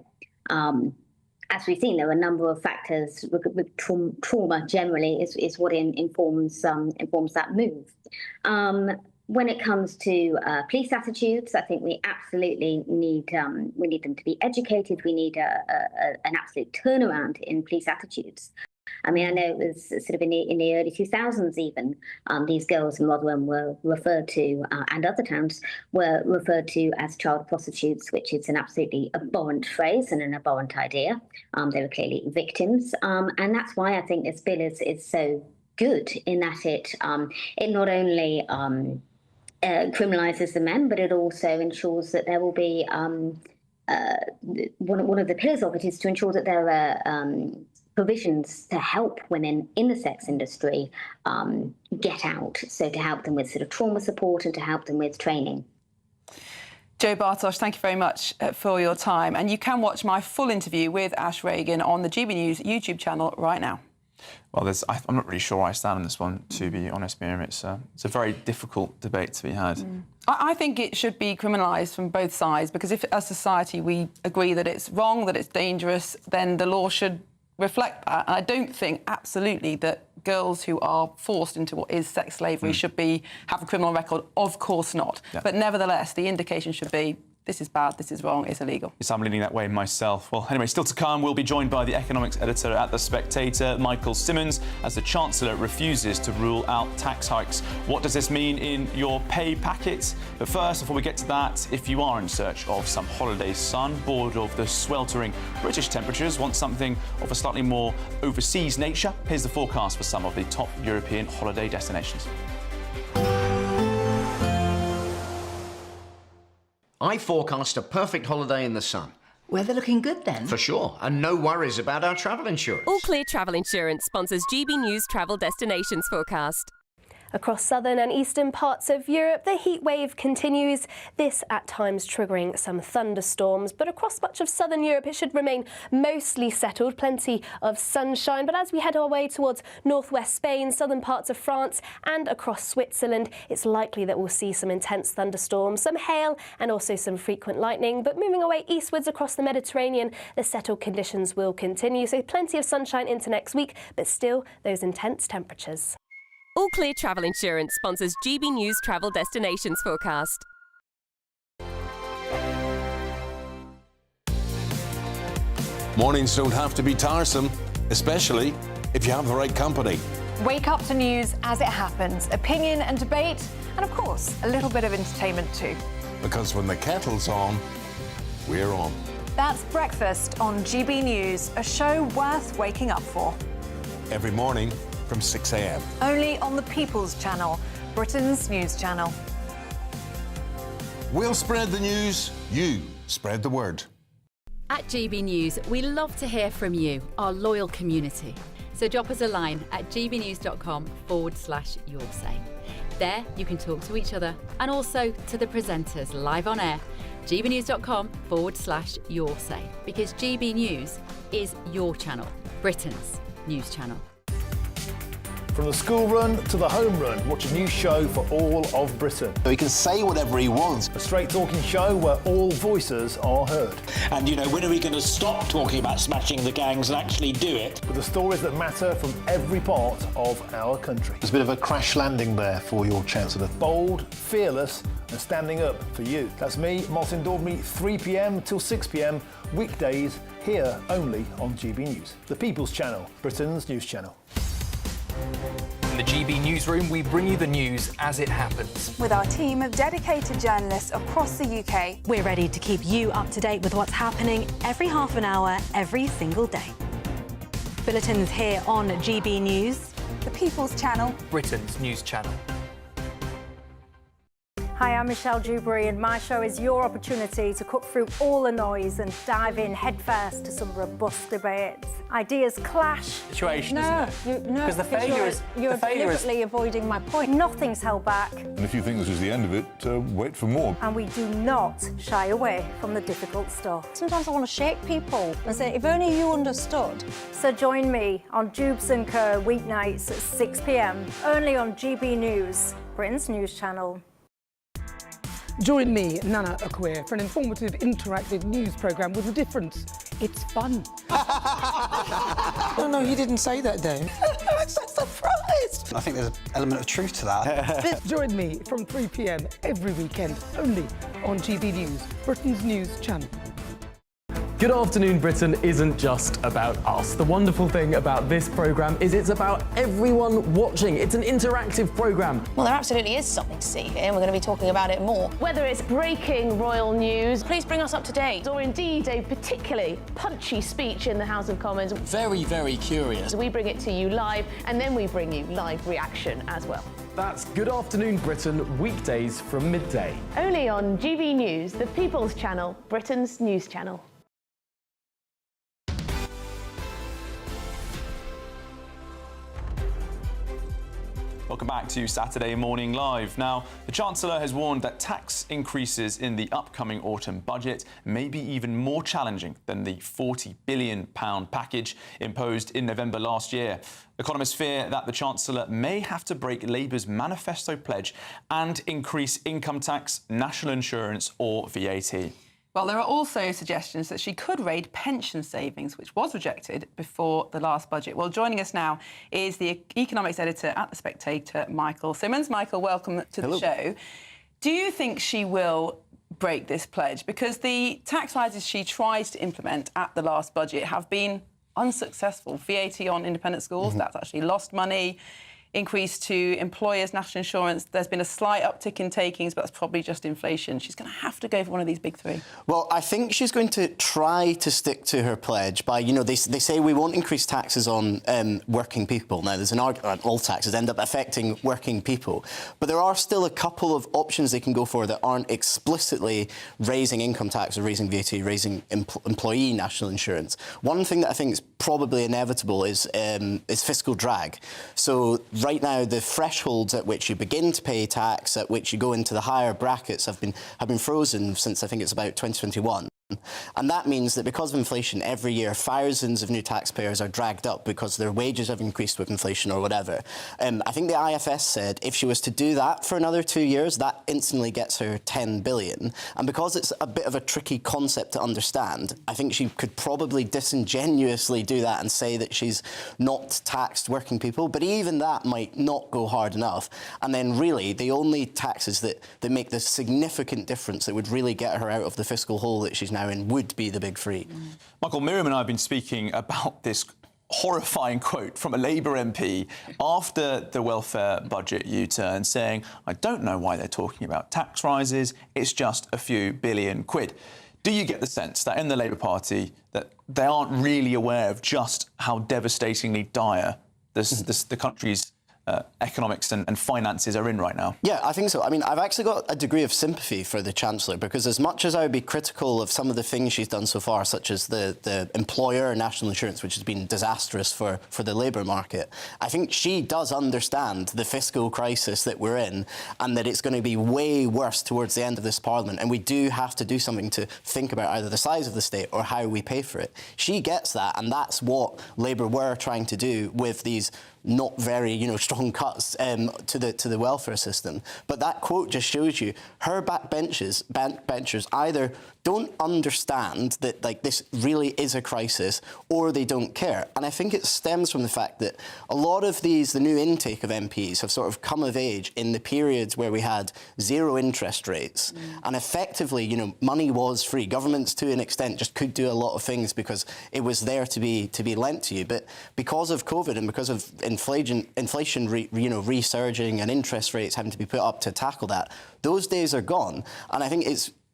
As we've seen, there are a number of factors. With trauma generally is what informs that move. When it comes to police attitudes, I think we absolutely need them to be educated. We need an absolute turnaround in police attitudes. I mean, I know it was sort of in the early 2000s even, these girls in Rotherham were referred to, and other towns were referred to as child prostitutes, which is an absolutely abhorrent phrase and an abhorrent idea. They were clearly victims, and that's why I think this bill is so good in that it not only criminalises the men, but it also ensures that there will be one of the pillars of it is to ensure that there are provisions to help women in the sex industry get out, so to help them with sort of trauma support and to help them with training. Jo Bartosz, thank you very much for your time. And you can watch my full interview with Ash Reagan on the GBNews YouTube channel right now. Well, I'm not really sure where I stand on this one, to be honest, Miriam. It's a very difficult debate to be had. I think it should be criminalised from both sides, because if as a society we agree that it's wrong, that it's dangerous, then the law should reflect that. And I don't think absolutely that girls who are forced into what is sex slavery should have a criminal record. Of course not. Yeah. But nevertheless, the indication should be this is bad, this is wrong, it's illegal. Yes, I'm leaning that way myself. Well, anyway, still to come, we'll be joined by the economics editor at The Spectator, Michael Simmons, as the Chancellor refuses to rule out tax hikes. What does this mean in your pay packet? But first, before we get to that, if you are in search of some holiday sun, bored of the sweltering British temperatures, want something of a slightly more overseas nature, here's the forecast for some of the top European holiday destinations. I forecast a perfect holiday in the sun. Weather looking good then? For sure, and no worries about our travel insurance. All Clear Travel Insurance sponsors GB News Travel Destinations Forecast. Across southern and eastern parts of Europe, the heat wave continues, this at times triggering some thunderstorms. But across much of southern Europe, it should remain mostly settled, plenty of sunshine. But as we head our way towards northwest Spain, southern parts of France and across Switzerland, it's likely that we'll see some intense thunderstorms, some hail and also some frequent lightning. But moving away eastwards across the Mediterranean, the settled conditions will continue. So plenty of sunshine into next week, but still those intense temperatures. All Clear Travel Insurance sponsors GB News Travel Destinations Forecast. Mornings don't have to be tiresome, especially if you have the right company. Wake up to news as it happens, opinion and debate, and of course, a little bit of entertainment too. Because when the kettle's on, we're on. That's Breakfast on GB News, a show worth waking up for. Every morning from 6 a.m. Only on the People's Channel, Britain's news channel. We'll spread the news, you spread the word. At GB News, we love to hear from you, our loyal community. So drop us a line at gbnews.com/yoursay. There you can talk to each other and also to the presenters live on air. gbnews.com/yoursay, because GB News is your channel, Britain's news channel. From the school run to the home run, watch a new show for all of Britain. He can say whatever he wants. A straight-talking show where all voices are heard. And, you know, when are we going to stop talking about smashing the gangs and actually do it? With the stories that matter from every part of our country. There's a bit of a crash landing there for your Chancellor. Bold, fearless and standing up for you. That's me, Martin Daubney, 3 p.m. till 6 p.m, weekdays, here only on GB News. The People's Channel, Britain's news channel. In the GB Newsroom, we bring you the news as it happens. With our team of dedicated journalists across the UK. We're ready to keep you up to date with what's happening every half an hour, every single day. Bulletins here on GB News. The People's Channel, Britain's news channel. Hi, I'm Michelle Dewberry, and my show is your opportunity to cut through all the noise and dive in headfirst to some robust debates. Ideas clash. Situation, isn't it? No, because the failure is you're deliberately avoiding my point. Nothing's held back, And if you think this is the end of it, wait for more. and we do not shy away from the difficult stuff. Sometimes I want to shake people and say, if only you understood. So join me on Jubes & Co weeknights at 6 p.m, only on GB News, Britain's news channel. Join me, Nana Akwe, for an informative, interactive news programme with a difference. It's fun. No, he didn't say that, Dave. I'm so surprised. I think there's an element of truth to that. Join me from 3 p.m. every weekend, only on GB News, Britain's news channel. Good Afternoon Britain isn't just about us. The wonderful thing about this programme is it's about everyone watching. It's an interactive programme. Well, there absolutely is something to see here, and we're going to be talking about it more. Whether it's breaking royal news, please bring us up to date, or indeed a particularly punchy speech in the House of Commons. Very, very curious. We bring it to you live, and then we bring you live reaction as well. That's Good Afternoon Britain, weekdays from midday. Only on GB News, the People's Channel, Britain's news channel. Welcome back to Saturday Morning Live. Now, the Chancellor has warned that tax increases in the upcoming autumn budget may be even more challenging than the £40 billion package imposed in November last year. Economists fear that the Chancellor may have to break Labour's manifesto pledge and increase income tax, national insurance or VAT. Well, there are also suggestions that she could raid pension savings, which was rejected before the last budget. Well, joining us now is the economics editor at The Spectator, Michael Simmons. Michael, welcome to the show. Do you think she will break this pledge? Because the tax rises she tried to implement at the last budget have been unsuccessful. VAT on independent schools, that's actually lost money. Increase to employers' national insurance. There's been a slight uptick in takings, but that's probably just inflation. She's going to have to go for one of these big three. Well, I think she's going to try to stick to her pledge by, you know, they say we won't increase taxes on working people. Now, there's an argument, all taxes end up affecting working people. But there are still a couple of options they can go for that aren't explicitly raising income tax or raising VAT, raising employee national insurance. One thing that I think is probably inevitable is fiscal drag. So right now, the thresholds at which you begin to pay tax, at which you go into the higher brackets, have been frozen since I think it's about 2021. And that means that because of inflation, every year thousands of new taxpayers are dragged up because their wages have increased with inflation or whatever. I think the IFS said if she was to do that for another 2 years, that instantly gets her 10 billion. And because it's a bit of a tricky concept to understand, I think she could probably disingenuously do that and say that she's not taxed working people. But even that might not go hard enough. And then really, the only taxes that make the significant difference that would really get her out of the fiscal hole that she's now in would be the big three. Michael, Miriam and I have been speaking about this horrifying quote from a Labour MP after the welfare budget U-turn, saying, I don't know why they're talking about tax rises, it's just a few billion quid. Do you get the sense that in the Labour Party that they aren't really aware of just how devastatingly dire the country's economics and finances are in right now? Yeah, I think so. I mean, I've actually got a degree of sympathy for the Chancellor, because as much as I would be critical of some of the things she's done so far, such as the employer national insurance, which has been disastrous for the labour market, I think she does understand the fiscal crisis that we're in and that it's going to be way worse towards the end of this Parliament, and we do have to do something to think about either the size of the state or how we pay for it. She gets that, and that's what Labour were trying to do with these not very, strong cuts to the welfare system. But that quote just shows you her backbenchers either don't understand that this really is a crisis, or they don't care. And I think it stems from the fact that a lot of the new intake of MPs have sort of come of age in the periods where we had zero interest rates, and effectively, money was free. Governments, to an extent, just could do a lot of things because it was there to be lent to you. But because of COVID and because of inflation resurging and interest rates having to be put up to tackle that, those days are gone. And I think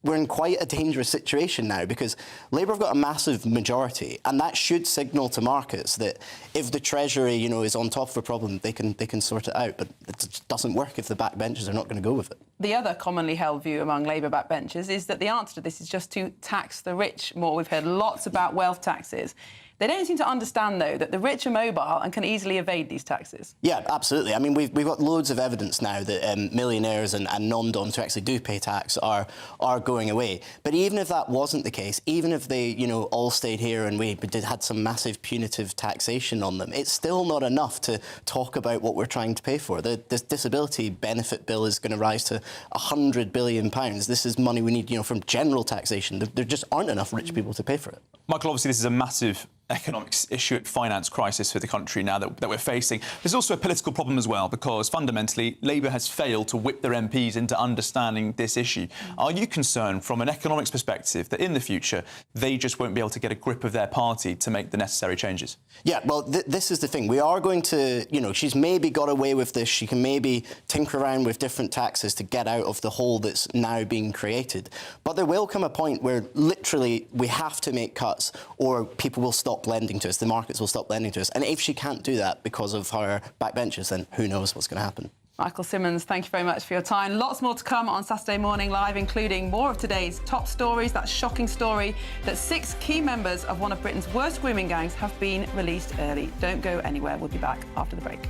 we're in quite a dangerous situation now, because Labour have got a massive majority, and that should signal to markets that if the Treasury, is on top of a problem, they can sort it out. But it just doesn't work if the backbenchers are not going to go with it. The other commonly held view among Labour backbenchers is that the answer to this is just to tax the rich more. We've heard lots about wealth taxes. They don't seem to understand, though, that the rich are mobile and can easily evade these taxes. Yeah, absolutely. I mean, we've got loads of evidence now that millionaires and non-dons who actually do pay tax are going away. But even if that wasn't the case, even if they, all stayed here and we had some massive punitive taxation on them, it's still not enough to talk about what we're trying to pay for. The disability benefit bill is going to rise to £100 billion. This is money we need, from general taxation. There just aren't enough rich people to pay for it. Michael, obviously this is a massive economics issue and finance crisis for the country now that we're facing. There's also a political problem as well, because fundamentally Labour has failed to whip their MPs into understanding this issue. Are you concerned from an economics perspective that in the future they just won't be able to get a grip of their party to make the necessary changes? Yeah, well, this is the thing. We are going to, she's maybe got away with this. She can maybe tinker around with different taxes to get out of the hole that's now being created. But there will come a point where literally we have to make cuts, or people will stop lending to us, the markets will stop lending to us. And if she can't do that because of her backbenchers, then who knows what's going to happen. Michael Simmons, thank you very much for your time. Lots more to come on Saturday Morning Live, including more of today's top stories. That shocking story that 6 key members of one of Britain's worst grooming gangs have been released early. Don't go anywhere. We'll be back after the break.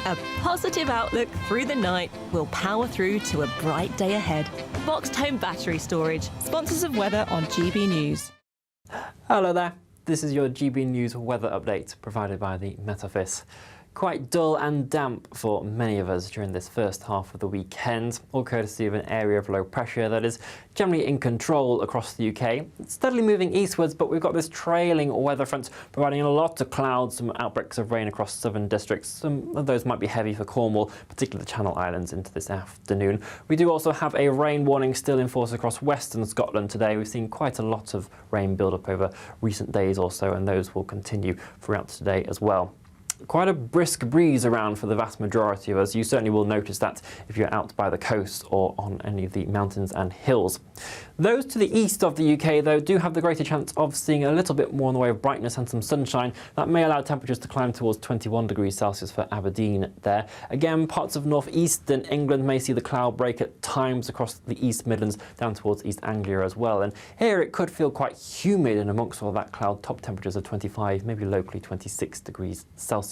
A positive outlook through the night will power through to a bright day ahead. Boxed Home Battery Storage, sponsors of weather on GB News. Hello there, this is your GB News weather update provided by the Met Office. Quite dull and damp for many of us during this first half of the weekend, all courtesy of an area of low pressure that is generally in control across the UK. It's steadily moving eastwards, but we've got this trailing weather front providing a lot of clouds, some outbreaks of rain across southern districts. Some of those might be heavy for Cornwall, particularly the Channel Islands into this afternoon. We do also have a rain warning still in force across western Scotland today. We've seen quite a lot of rain build up over recent days or so, and those will continue throughout today as well. Quite a brisk breeze around for the vast majority of us. You certainly will notice that if you're out by the coast or on any of the mountains and hills. Those to the east of the UK, though, do have the greater chance of seeing a little bit more in the way of brightness and some sunshine. That may allow temperatures to climb towards 21 degrees Celsius for Aberdeen there. Again, parts of northeastern England may see the cloud break at times across the East Midlands down towards East Anglia as well. And here it could feel quite humid and amongst all that cloud, top temperatures of 25, maybe locally 26 degrees Celsius.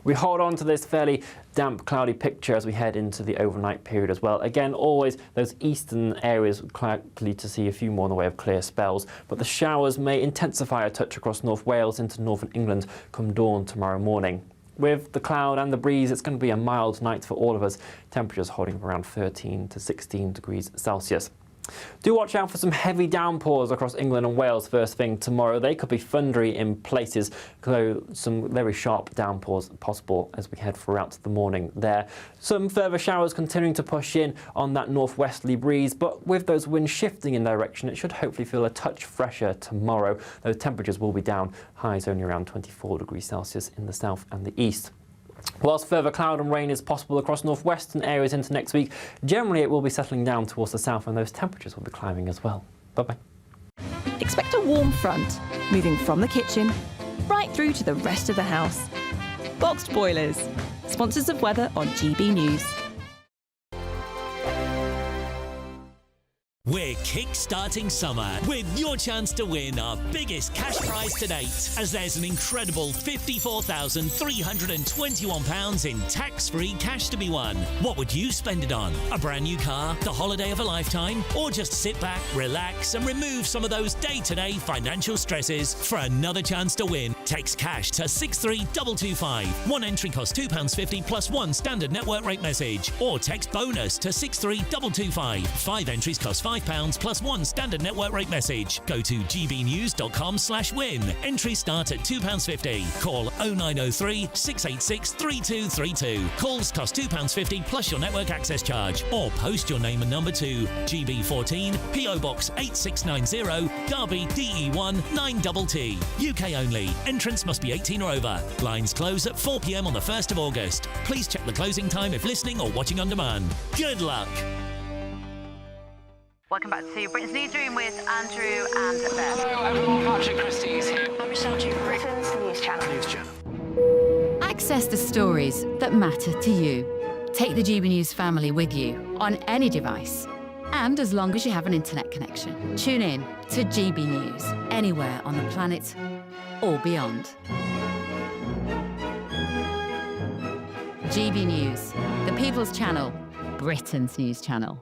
We hold on to this fairly damp, cloudy picture as we head into the overnight period as well. Again, always those eastern areas likely to see a few more in the way of clear spells, but the showers may intensify a touch across North Wales into northern England come dawn tomorrow morning. With the cloud and the breeze, it's going to be a mild night for all of us. Temperatures holding around 13 to 16 degrees Celsius. Do watch out for some heavy downpours across England and Wales first thing tomorrow. They could be thundery in places, though some very sharp downpours possible as we head throughout the morning there. Some further showers continuing to push in on that northwesterly breeze, but with those winds shifting in direction, it should hopefully feel a touch fresher tomorrow. Those temperatures will be down, highs only around 24 degrees Celsius in the south and the east. Whilst further cloud and rain is possible across northwestern areas into next week, generally it will be settling down towards the south and those temperatures will be climbing as well. Bye-bye. Expect a warm front, moving from the kitchen right through to the rest of the house. Boxed Boilers, sponsors of weather on GB News. We're kick-starting summer with your chance to win our biggest cash prize to date, as there's an incredible £54,321 in tax-free cash to be won. What would you spend it on? A brand new car, the holiday of a lifetime, or just sit back, relax and remove some of those day-to-day financial stresses? For another chance to win, text cash to 63225. One entry costs £2.50 plus one standard network rate message, or text bonus to 63225. 5 entries cost £5 plus one standard network rate message. Go to gbnews.com/win. Entries start at £2.50. Call 0903 686 3232. Calls cost £2.50 plus your network access charge. Or post your name and number to GB14 PO Box 8690 Derby DE1 9TT. UK only. Entrance must be 18 or over. Lines close at 4 p.m. on the 1st of August. Please check the closing time if listening or watching on demand. Good luck. Welcome back to Britain's Newsroom with Andrew and Beth. Hello everyone, Patrick Christie's here. I'm Michelle Duke, Britain's News Channel. Access the stories that matter to you. Take the GB News family with you on any device. And as long as you have an internet connection, tune in to GB News anywhere on the planet or beyond. GB News, the People's Channel, Britain's News Channel.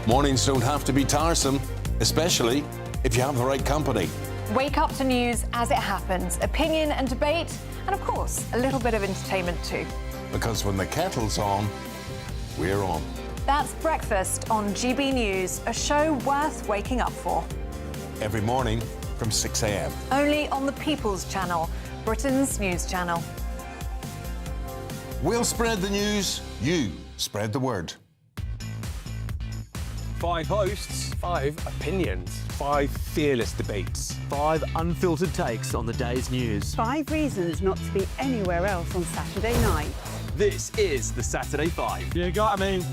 Mornings don't have to be tiresome, especially if you have the right company. Wake up to news as it happens, opinion and debate, and of course, a little bit of entertainment too. Because when the kettle's on, we're on. That's Breakfast on GB News, a show worth waking up for. Every morning from 6 a.m. Only on the People's Channel, Britain's News Channel. We'll spread the news, you spread the word. 5 hosts, 5 opinions, 5 fearless debates, 5 unfiltered takes on the day's news. 5 reasons not to be anywhere else on Saturday night. This is the Saturday 5. You got me.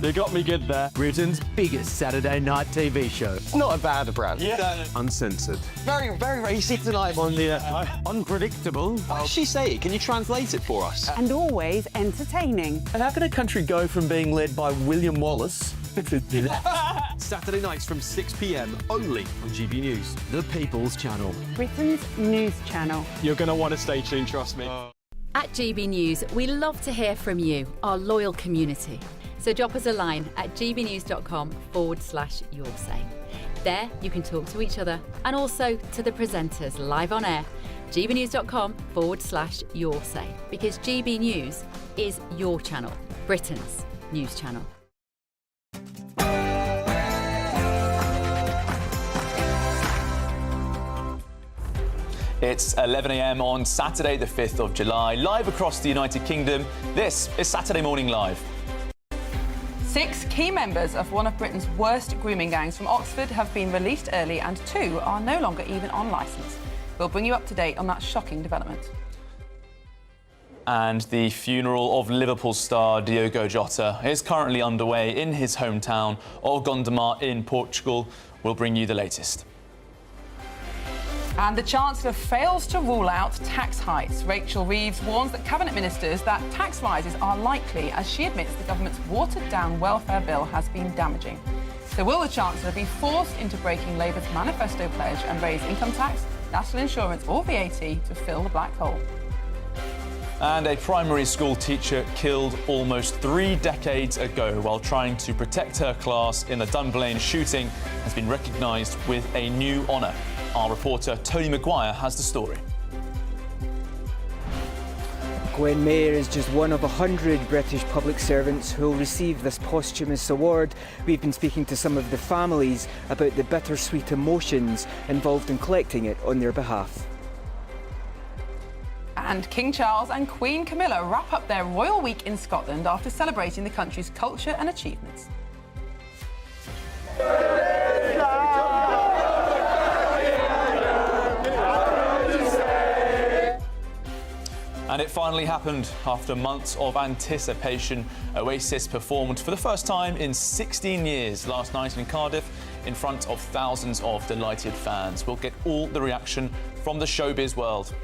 You got me good there. Britain's biggest Saturday night TV show. It's not a bad brand. Yeah. Uncensored. Very, very racist tonight on the... unpredictable. What did she say? Can you translate it for us? And always entertaining. And how can a country go from being led by William Wallace Saturday nights from 6 p.m. only on GB News, the People's Channel. Britain's News Channel. You're going to want to stay tuned, trust me. At GB News, we love to hear from you, our loyal community. So drop us a line at gbnews.com/your say. There you can talk to each other and also to the presenters live on air. gbnews.com/your say, because GB News is your channel, Britain's news channel. It's 11 a.m. on Saturday, the 5th of July, live across the United Kingdom. This is Saturday Morning Live. 6 key members of one of Britain's worst grooming gangs from Oxford have been released early, and 2 are no longer even on licence. We'll bring you up to date on that shocking development. And the funeral of Liverpool star Diogo Jota is currently underway in his hometown of Gondomar in Portugal. We'll bring you the latest. And the Chancellor fails to rule out tax hikes. Rachel Reeves warns that Cabinet Ministers that tax rises are likely, as she admits the government's watered-down welfare bill has been damaging. So will the Chancellor be forced into breaking Labour's manifesto pledge and raise income tax, national insurance or VAT to fill the black hole? And a primary school teacher killed almost 3 decades ago while trying to protect her class in the Dunblane shooting has been recognised with a new honour. Our reporter Tony Maguire has the story. Gwen Mayer is just one of 100 British public servants who will receive this posthumous award. We've been speaking to some of the families about the bittersweet emotions involved in collecting it on their behalf. And King Charles and Queen Camilla wrap up their royal week in Scotland after celebrating the country's culture and achievements. And it finally happened. After months of anticipation, Oasis performed for the first time in 16 years last night in Cardiff in front of thousands of delighted fans. We'll get all the reaction from the showbiz world.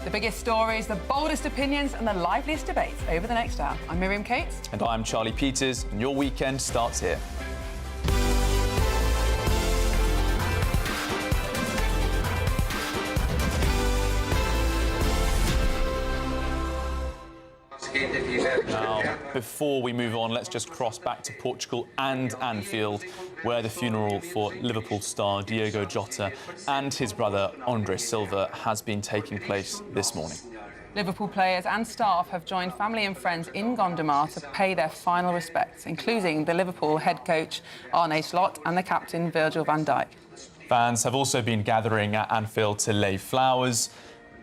The biggest stories, the boldest opinions and the liveliest debates over the next hour. I'm Miriam Cates. And I'm Charlie Peters, and your weekend starts here. Now, before we move on, let's just cross back to Portugal and Anfield, where the funeral for Liverpool star Diogo Jota and his brother Andre Silva has been taking place this morning. Liverpool players and staff have joined family and friends in Gondomar to pay their final respects, including the Liverpool head coach Arne Slot and the captain Virgil van Dijk. Fans have also been gathering at Anfield to lay flowers.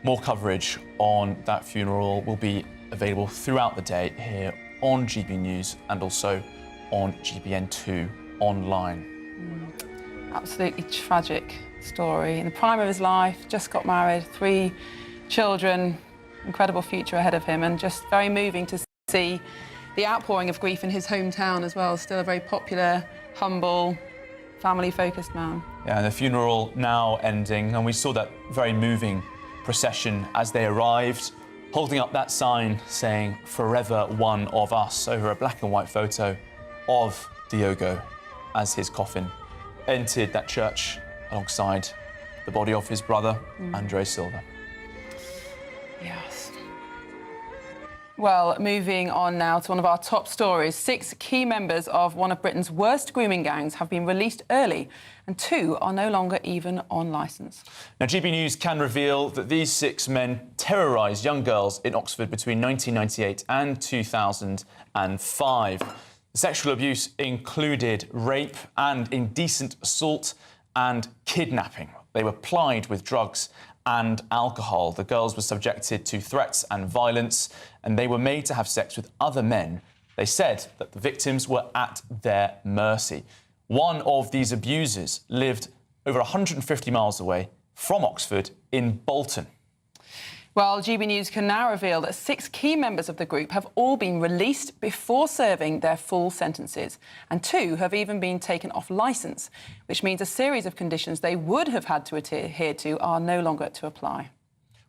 More coverage on that funeral will be available throughout the day here on GB News and also on GBN2 online. Absolutely tragic story. In the prime of his life, just got married, 3 children, incredible future ahead of him, and just very moving to see the outpouring of grief in his hometown as well. Still a very popular, humble, family-focused man. Yeah, and the funeral now ending, and we saw that very moving procession as they arrived, holding up that sign saying "Forever One of Us" over a black and white photo of Diogo as his coffin entered that church alongside the body of his brother, Andre Silva. Yes. Well, moving on now to one of our top stories. 6 key members of one of Britain's worst grooming gangs have been released early, and 2 are no longer even on licence. Now, GB News can reveal that these 6 men terrorised young girls in Oxford between 1998 and 2005. The sexual abuse included rape and indecent assault and kidnapping. They were plied with drugs and alcohol. The girls were subjected to threats and violence, and they were made to have sex with other men. They said that the victims were at their mercy. One of these abusers lived over 150 miles away from Oxford in Bolton. Well, GB News can now reveal that 6 key members of the group have all been released before serving their full sentences, and 2 have even been taken off licence, which means a series of conditions they would have had to adhere to are no longer to apply.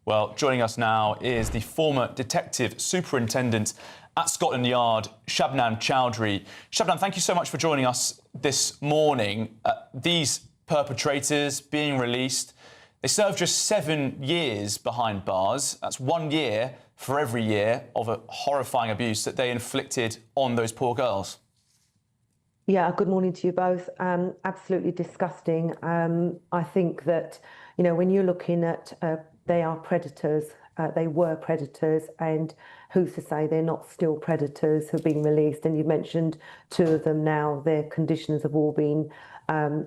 Well, joining us now is the former Detective Superintendent at Scotland Yard, Shabnam Chowdhury. Shabnam, thank you so much for joining us this morning. These perpetrators being released, they served just 7 years behind bars. That's 1 year for every year of a horrifying abuse that they inflicted on those poor girls. Yeah, good morning to you both. Absolutely disgusting. I think that, you know, when you're looking at they are predators, they were predators, and who's to say they're not still predators who've been released? And you mentioned 2 of them now, their conditions have all been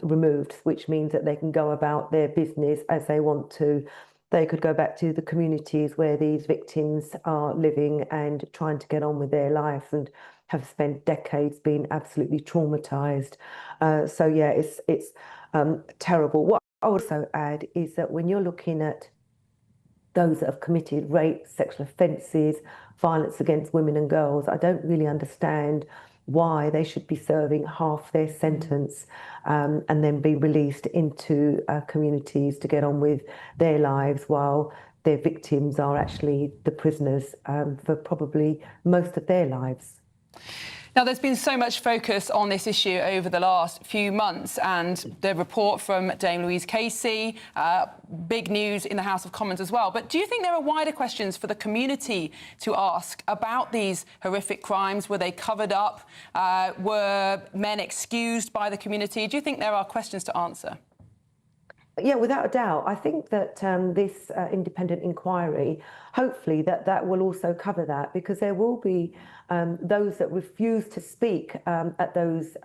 removed, which means that they can go about their business as they want to. They could go back to the communities where these victims are living and trying to get on with their life, and have spent decades being absolutely traumatized. So yeah, it's terrible. What I would also add is that when you're looking at those that have committed rape, sexual offences, violence against women and girls, I don't really understand why they should be serving half their sentence and then be released into communities to get on with their lives while their victims are actually the prisoners for probably most of their lives. Now, there's been so much focus on this issue over the last few months, and the report from Dame Louise Casey, big news in the House of Commons as well. But do you think there are wider questions for the community to ask about these horrific crimes? Were they covered up? Were men excused by the community? Do you think there are questions to answer? Yeah, without a doubt. I think that this independent inquiry, hopefully that will also cover that, because there will be those that refuse to speak at those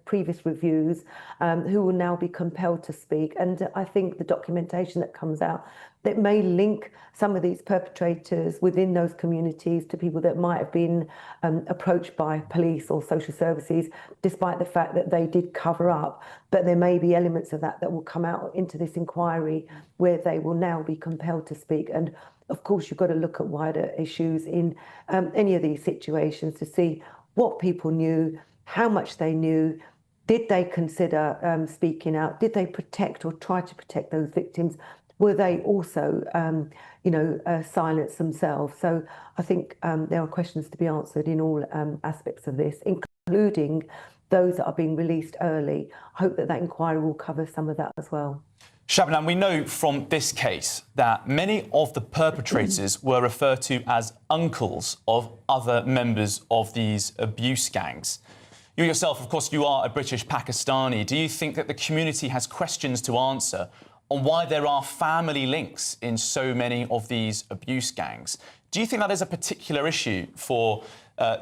previous reviews who will now be compelled to speak. And I think the documentation that comes out that may link some of these perpetrators within those communities to people that might have been approached by police or social services, despite the fact that they did cover up. But there may be elements of that will come out into this inquiry where they will now be compelled to speak. And of course, you've got to look at wider issues in any of these situations to see what people knew, how much they knew, did they consider speaking out, did they protect or try to protect those victims, were they also, silenced themselves? So I think there are questions to be answered in all aspects of this, including those that are being released early. I hope that inquiry will cover some of that as well. Shabnam, we know from this case that many of the perpetrators were referred to as uncles of other members of these abuse gangs. You yourself, of course, you are a British Pakistani. Do you think that the community has questions to answer on why there are family links in so many of these abuse gangs? Do you think that is a particular issue for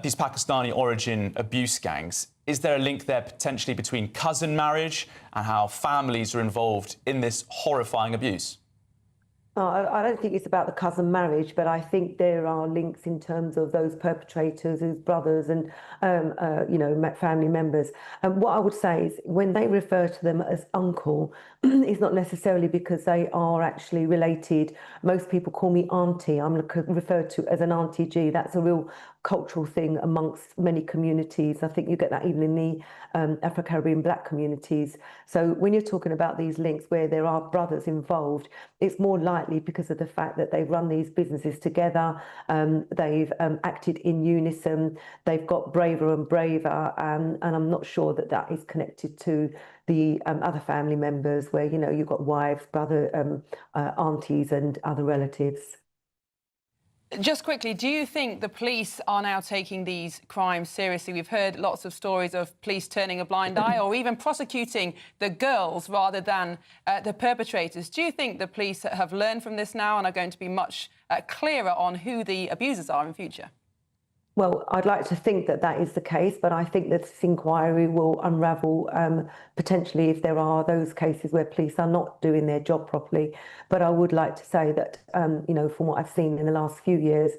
these Pakistani origin abuse gangs? Is there a link there potentially between cousin marriage and how families are involved in this horrifying abuse? I don't think it's about the cousin marriage, but I think there are links in terms of those perpetrators whose brothers and, family members. And what I would say is when they refer to them as uncle, it's not necessarily because they are actually related. Most people call me auntie. I'm referred to as an auntie G. That's a real cultural thing amongst many communities. I think you get that even in the Afro-Caribbean black communities. So when you're talking about these links where there are brothers involved, it's more likely because of the fact that they've run these businesses together, they've acted in unison, they've got braver and braver, and I'm not sure that is connected to the other family members where, you've got wives, brother, aunties and other relatives. Just quickly, do you think the police are now taking these crimes seriously? We've heard lots of stories of police turning a blind eye or even prosecuting the girls rather than the perpetrators. Do you think the police have learned from this now and are going to be much clearer on who the abusers are in future? Well, I'd like to think that is the case, but I think that this inquiry will unravel potentially if there are those cases where police are not doing their job properly. But I would like to say that, from what I've seen in the last few years,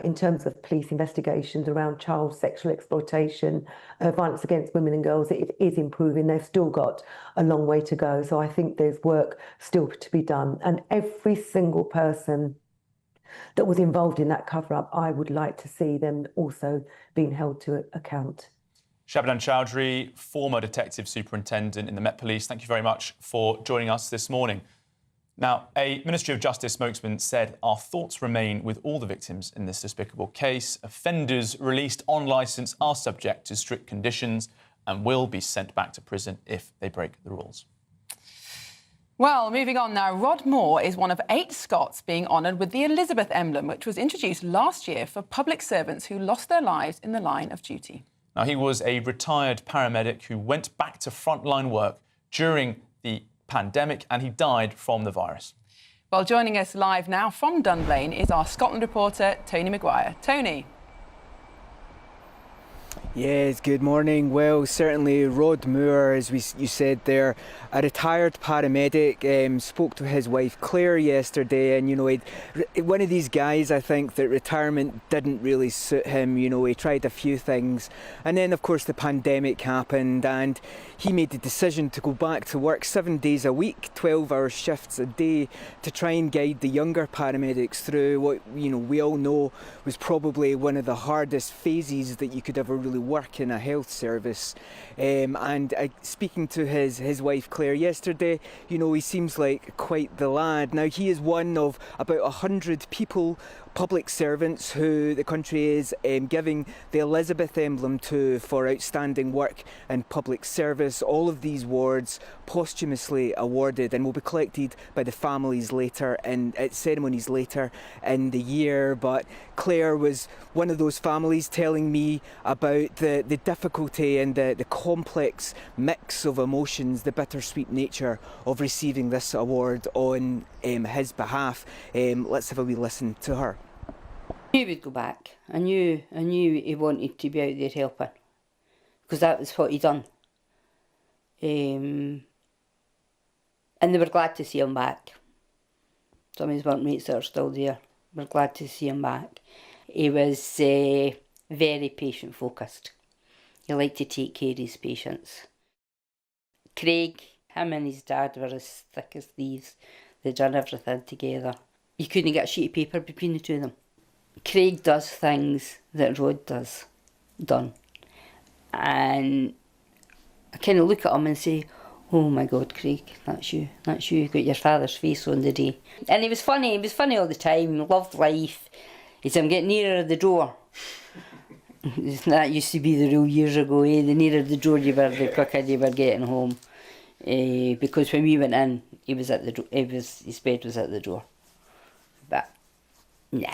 in terms of police investigations around child sexual exploitation, violence against women and girls, it is improving. They've still got a long way to go. So I think there's work still to be done. And every single person that was involved in that cover-up, I would like to see them also being held to account. Shabnam Chowdhury, former Detective Superintendent in the Met Police, thank you very much for joining us this morning. Now, a Ministry of Justice spokesman said, "Our thoughts remain with all the victims in this despicable case. Offenders released on licence are subject to strict conditions and will be sent back to prison if they break the rules." Well, moving on now, Rod Moore is one of 8 Scots being honoured with the Elizabeth Emblem, which was introduced last year for public servants who lost their lives in the line of duty. Now, he was a retired paramedic who went back to frontline work during the pandemic and he died from the virus. Well, joining us live now from Dunblane is our Scotland reporter, Tony Maguire. Tony. Yes, good morning. Well, certainly Rod Moore, as you said there, a retired paramedic, spoke to his wife Claire yesterday, and one of these guys, I think, that retirement didn't really suit him. He tried a few things, and then of course the pandemic happened, and he made the decision to go back to work 7 days a week, 12-hour shifts a day, to try and guide the younger paramedics through what we all know was probably one of the hardest phases that you could ever really work in a health service. And speaking to his wife Claire yesterday, he seems like quite the lad. Now, he is one of about 100 people, public servants, who the country is giving the Elizabeth Emblem to for outstanding work in public service. All of these awards posthumously awarded and will be collected by the families later at ceremonies later in the year. But Claire was one of those families telling me about the difficulty and the complex mix of emotions, the bittersweet nature of receiving this award on his behalf. Let's have a wee listen to her. I knew he would go back. I knew he wanted to be out there helping, because that was what he done. And they were glad to see him back. Some of his workmates that are still there were glad to see him back. He was very patient focused. He liked to take care of his patients. Craig, him and his dad were as thick as thieves. They'd done everything together. You couldn't get a sheet of paper between the two of them. Craig does things that Rod done. And I kind of look at him and say, oh my God, Craig, that's you. You got your father's face on the day. And he was funny all the time, loved life. He said, I'm getting nearer the door. That used to be the rule years ago, The nearer the door you were, the quicker you were getting home. Because when we went in, he was at the door. His bed was at the door. But, nah.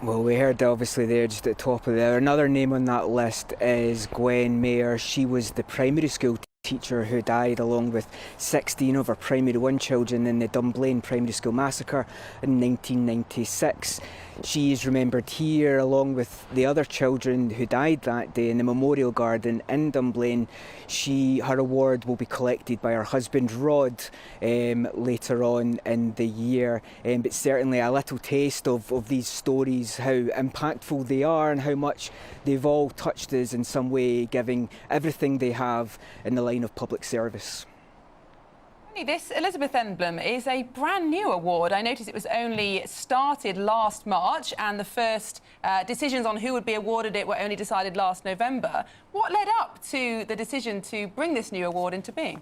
Well, we heard obviously there just at the top of there. Another name on that list is Gwen Mayer. She was the primary school teacher who died along with 16 of her primary 1 children in the Dunblane Primary School massacre in 1996. She is remembered here along with the other children who died that day in the Memorial Garden in Dunblane. Her award will be collected by her husband Rod later on in the year. But certainly a little taste of these stories, how impactful they are and how much they've all touched us in some way, giving everything they have in the line of public service. This Elizabeth Emblem is a brand new award. I noticed it was only started last March, and the first decisions on who would be awarded it were only decided last November. What led up to the decision to bring this new award into being?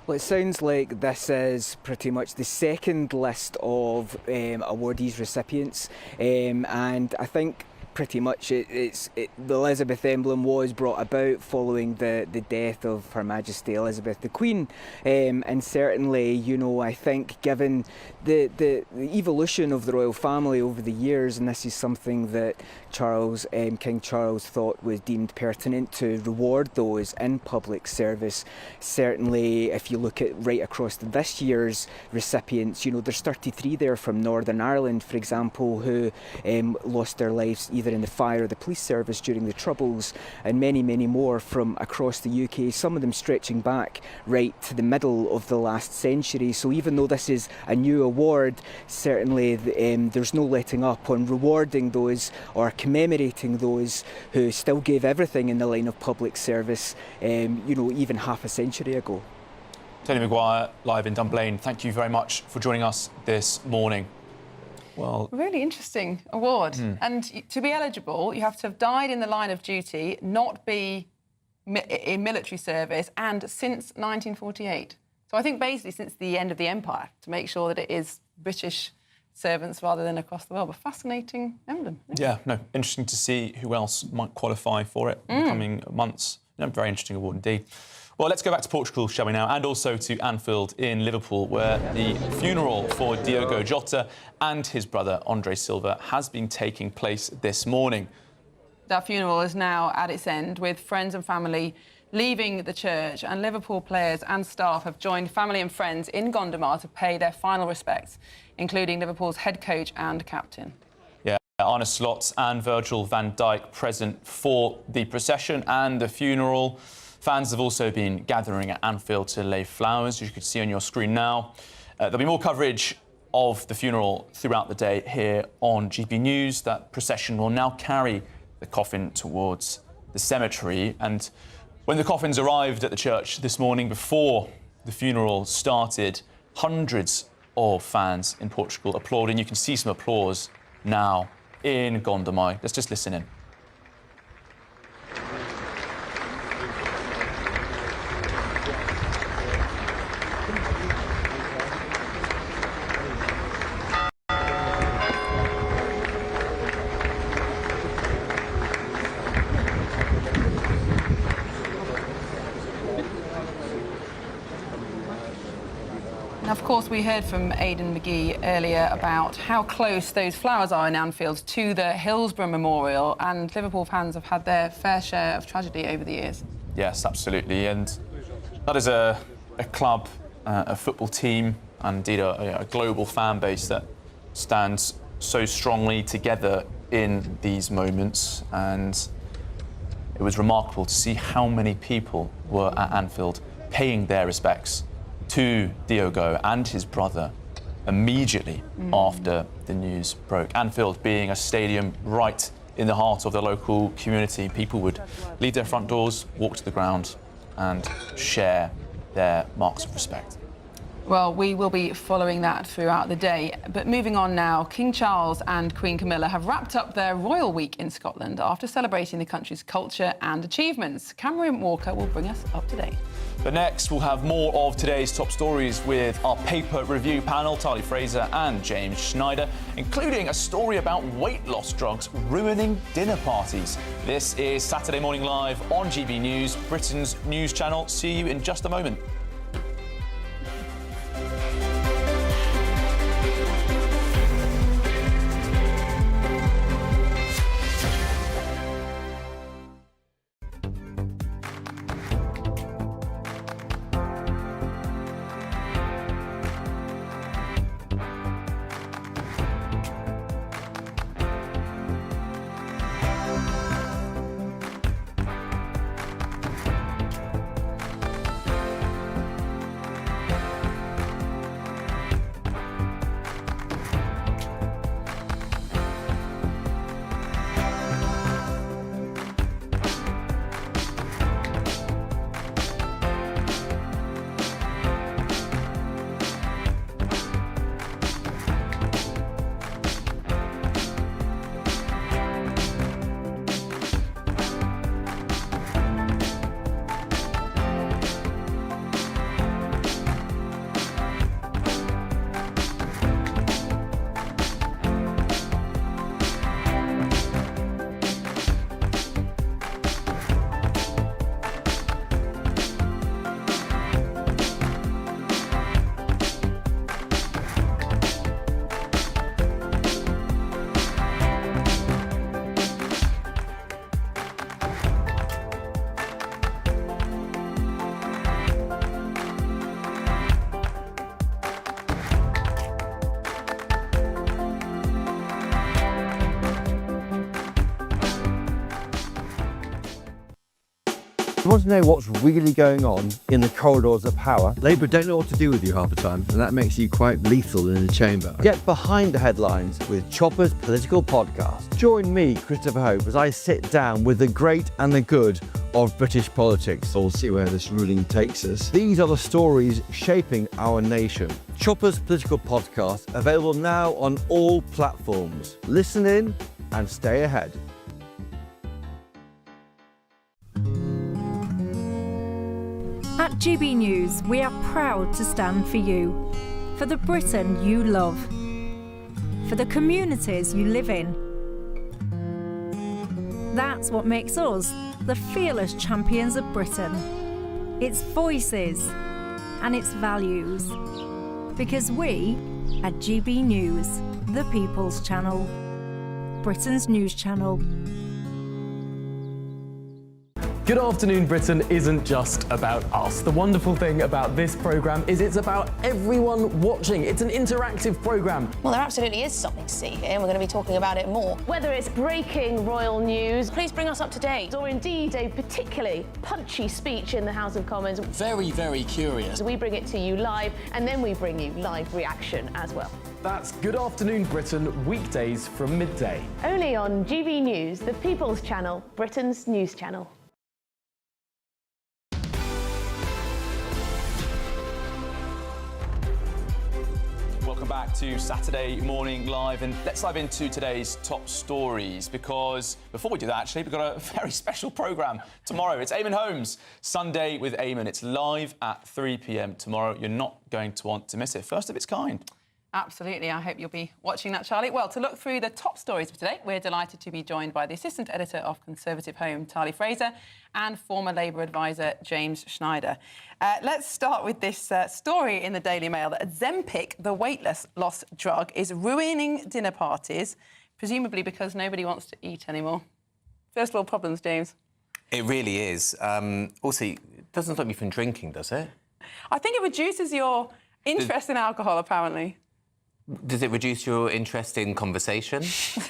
Well, it sounds like this is pretty much the second list of awardees recipients, and I think pretty much the Elizabeth Emblem was brought about following the death of Her Majesty Elizabeth the Queen, and certainly, I think given the evolution of the royal family over the years, and this is something that King Charles thought was deemed pertinent to reward those in public service. Certainly, if you look at right across this year's recipients, there's 33 there from Northern Ireland, for example, who lost their lives either in the fire or the police service during the Troubles, and many, many more from across the UK, some of them stretching back right to the middle of the last century. So even though this is a new award, certainly there's no letting up on rewarding those or commemorating those who still gave everything in the line of public service, even half a century ago. Tony Maguire, live in Dunblane, thank you very much for joining us this morning. Well, really interesting award. And to be eligible, you have to have died in the line of duty, not be in military service, and since 1948. So I think basically since the end of the empire, to make sure that it is British servants rather than across the world. A fascinating emblem. Yeah, no, interesting to see who else might qualify for it in the coming months. Very interesting award indeed. Well, let's go back to Portugal, shall we now, and also to Anfield in Liverpool, where the funeral for Diogo Jota and his brother Andre Silva has been taking place this morning. That funeral is now at its end, with friends and family leaving the church, and Liverpool players and staff have joined family and friends in Gondomar to pay their final respects, including Liverpool's head coach and captain. Arne Slot and Virgil van Dijk present for the procession and the funeral. Fans have also been gathering at Anfield to lay flowers, as you can see on your screen now. There'll be more coverage of the funeral throughout the day here on GB News. That procession will now carry the coffin towards the cemetery. And when the coffins arrived at the church this morning before the funeral started, hundreds of fans in Portugal applauding. You can see some applause now in Gondomar. Let's just listen in. Of course, we heard from Aidan McGee earlier about how close those flowers are in Anfield to the Hillsborough Memorial, and Liverpool fans have had their fair share of tragedy over the years. Yes, absolutely, and that is a club, a football team, and indeed a global fan base that stands so strongly together in these moments. And it was remarkable to see how many people were at Anfield paying their respects to Diogo and his brother immediately after the news broke. Anfield being a stadium right in the heart of the local community, people would leave their front doors, walk to the ground and share their marks of respect. Well, we will be following that throughout the day. But moving on now, King Charles and Queen Camilla have wrapped up their royal week in Scotland after celebrating the country's culture and achievements. Cameron Walker will bring us up to date. But next, we'll have more of today's top stories with our paper review panel, Tali Fraser and James Schneider, including a story about weight loss drugs ruining dinner parties. This is Saturday Morning Live on GB News, Britain's news channel. See you in just a moment. You want to know what's really going on in the corridors of power? Labour don't know what to do with you half the time, and that makes you quite lethal in the chamber. Get behind the headlines with Chopper's political podcast. Join me, Christopher Hope, as I sit down with the great and the good of British politics. We'll see where this ruling takes us. These are the stories shaping our nation. Chopper's political podcast, available now on all platforms. Listen in and stay ahead. At GB News, we are proud to stand for you, for the Britain you love, for the communities you live in. That's what makes us the fearless champions of Britain, its voices and its values. Because we, at GB News, the People's Channel, Britain's news channel. Good Afternoon Britain isn't just about us. The wonderful thing about this programme is it's about everyone watching. It's an interactive programme. Well, there absolutely is something to see here, and we're going to be talking about it more. Whether it's breaking royal news, please bring us up to date, or indeed a particularly punchy speech in the House of Commons. Very, very curious. We bring it to you live, and then we bring you live reaction as well. That's Good Afternoon Britain, weekdays from midday. Only on GB News, the People's Channel, Britain's news channel. Welcome back to Saturday Morning Live, and let's dive into today's top stories, because before we do that, actually, we've got a very special programme tomorrow. It's Eamon Holmes, Sunday with Eamon. It's live at 3 p.m. tomorrow. You're not going to want to miss it. First of its kind. Absolutely. I hope you'll be watching that, Charlie. Well, to look through the top stories for today, we're delighted to be joined by the Assistant Editor of Conservative Home, Tali Fraser, and former Labour advisor, James Schneider. Let's start with this story in the Daily Mail that Ozempic, the weight loss drug, is ruining dinner parties, presumably because nobody wants to eat anymore. First world problems, James. It really is. Also, it doesn't stop you from drinking, does it? I think it reduces your interest in alcohol, apparently. Does it reduce your interest in conversation,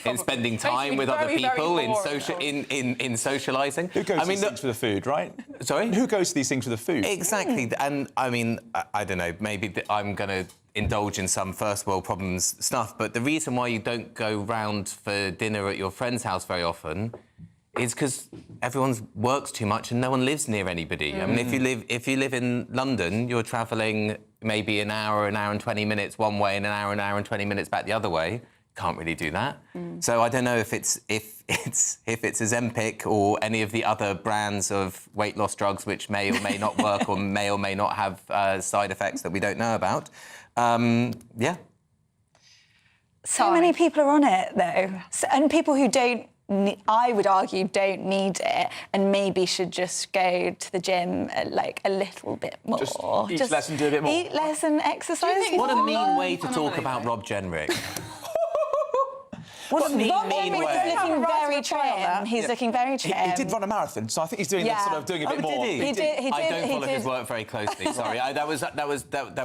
in spending time with other people, in socialising? Who goes to these things for the food, right? Sorry? Who goes to these things for the food? Exactly. And, I mean, I don't know, maybe I'm going to indulge in some first world problems stuff, but the reason why you don't go round for dinner at your friend's house very often is because everyone works too much and no one lives near anybody. I mean, if you live in London, you're travelling maybe an hour and 20 minutes one way and an hour and 20 minutes back the other way. Can't really do that. So I don't know if it's Ozempic or any of the other brands of weight loss drugs which may or may not work or may not have side effects that we don't know about. Yeah. So many people are on it, though. And people who don't, I would argue, don't need it and maybe should just go to the gym like a little bit more. Just eat less and do a bit more. Eat less and exercise more. What a mean way to talk about Rob Jenrick. What a mean way. He's looking very trim. He's looking very trim. He did run a marathon, so I think he's doing doing a bit more. Did he? I don't follow his work very closely. Sorry, that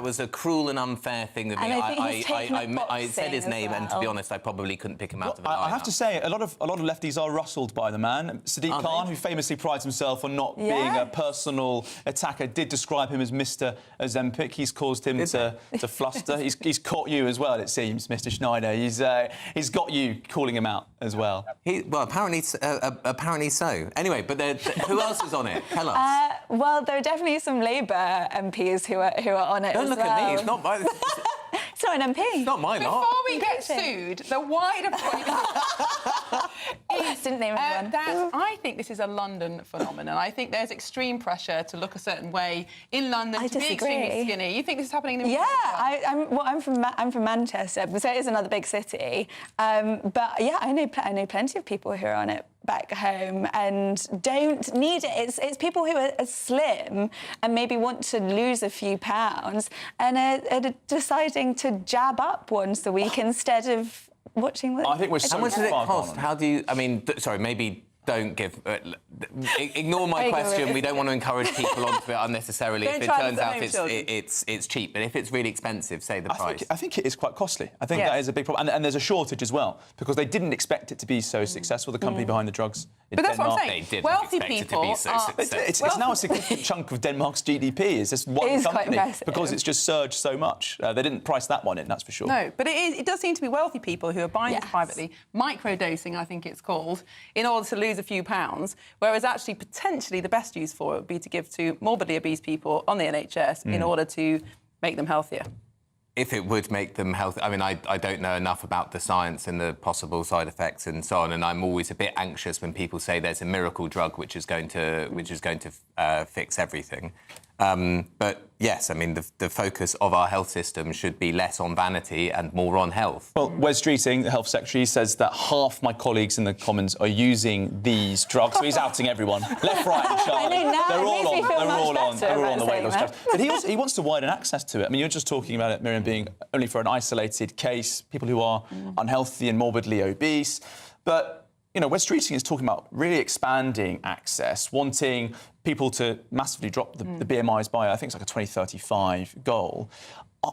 was a cruel and unfair thing of me. I said his name, and to be honest, I probably couldn't pick him out of a lineup. I have to say, a lot of lefties are rustled by the man. Sadiq Khan, who famously prides himself on not being a personal attacker, did describe him as Mr. Ozempic. He's caused him to fluster. He's caught you as well, it seems, Mr. Schneider. He's got you calling him out as well. Well, apparently so. Anyway, but who else is on it? Tell us. Well, there are definitely some Labour MPs who are on it. Don't look at me. It's not my. It's not an MP. It's not my lot. Before we get sued, the wider point is, didn't name everyone. that I think this is a London phenomenon. I think there's extreme pressure to look a certain way in London, to be extremely skinny. You think this is happening in I'm from Manchester, so it is another big city. But yeah, I know plenty of people who are on it back home and don't need it. It's people who are slim and maybe want to lose a few pounds and are deciding to jab up once a week instead of watching. I think we're so How much does it far cost? gone. How do you? I mean, sorry, maybe. Don't give... ignore my question. We don't want to encourage people onto it unnecessarily. If it turns out it's cheap. But if it's really expensive, say the price. I think it is quite costly. I think that is a big problem. And there's a shortage as well, because they didn't expect it to be so successful, the company behind the drugs in Denmark. That's what I'm saying. They didn't wealthy expect people it to be so successful. It's now a significant chunk of Denmark's GDP. It's just one company. Because it's just surged so much. They didn't price that one in, that's for sure. No, but it does seem to be wealthy people who are buying it privately, microdosing, I think it's called, in order to lose a few pounds. Whereas actually, potentially, the best use for it would be to give to morbidly obese people on the NHS in order to make them healthier. If it would make them healthy, I mean, I don't know enough about the science and the possible side effects and so on, and I'm always a bit anxious when people say there's a miracle drug which is going to fix everything. But yes, I mean, the focus of our health system should be less on vanity and more on health. Well, Wes Streeting, the Health Secretary, says that half my colleagues in the Commons are using these drugs. So he's outing everyone, left, right and Charlie. They're all on the weight loss drugs. But he wants to widen access to it. I mean, you're just talking about it, Miriam, being only for an isolated case, people who are unhealthy and morbidly obese. But you know, West Streeting is talking about really expanding access, wanting people to massively drop the BMIs by, I think it's like a 2035 goal.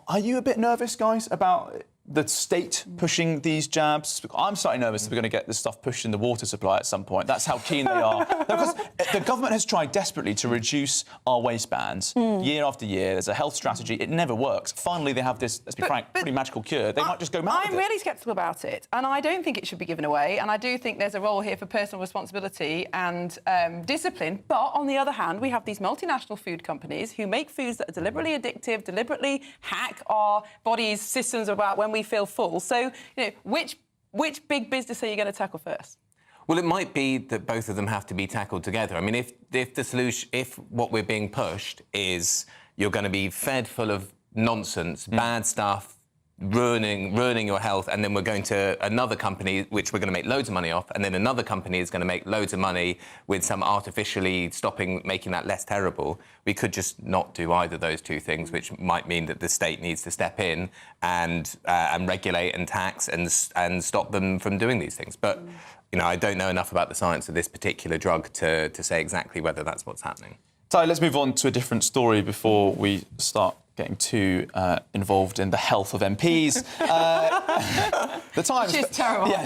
Are you a bit nervous, guys, about the state pushing these jabs? I'm slightly nervous that we're going to get this stuff pushed in the water supply at some point. That's how keen they are. Because the government has tried desperately to reduce our waistbands year after year. There's a health strategy. It never works. Finally, they have this, let's be frank, pretty magical cure. They might just go mad with I'm it. really sceptical about it, and I don't think it should be given away, and I do think there's a role here for personal responsibility and discipline. But on the other hand, we have these multinational food companies who make foods that are deliberately addictive, deliberately hack our bodies' systems about when we feel full. So, you know, which big business are you going to tackle first? Well, it might be that both of them have to be tackled together. I mean, if what we're being pushed is you're going to be fed full of nonsense, bad stuff, ruining your health, and then we're going to another company which we're going to make loads of money off, and then another company is going to make loads of money with some artificially making that less terrible. We could just not do either of those two things, which might mean that the state needs to step in and regulate and tax and stop them from doing these things. But you know, I don't know enough about the science of this particular drug to say exactly whether that's what's happening. Ty, let's move on to a different story before we start getting too involved in the health of MPs. The Times... Which is terrible. Yeah,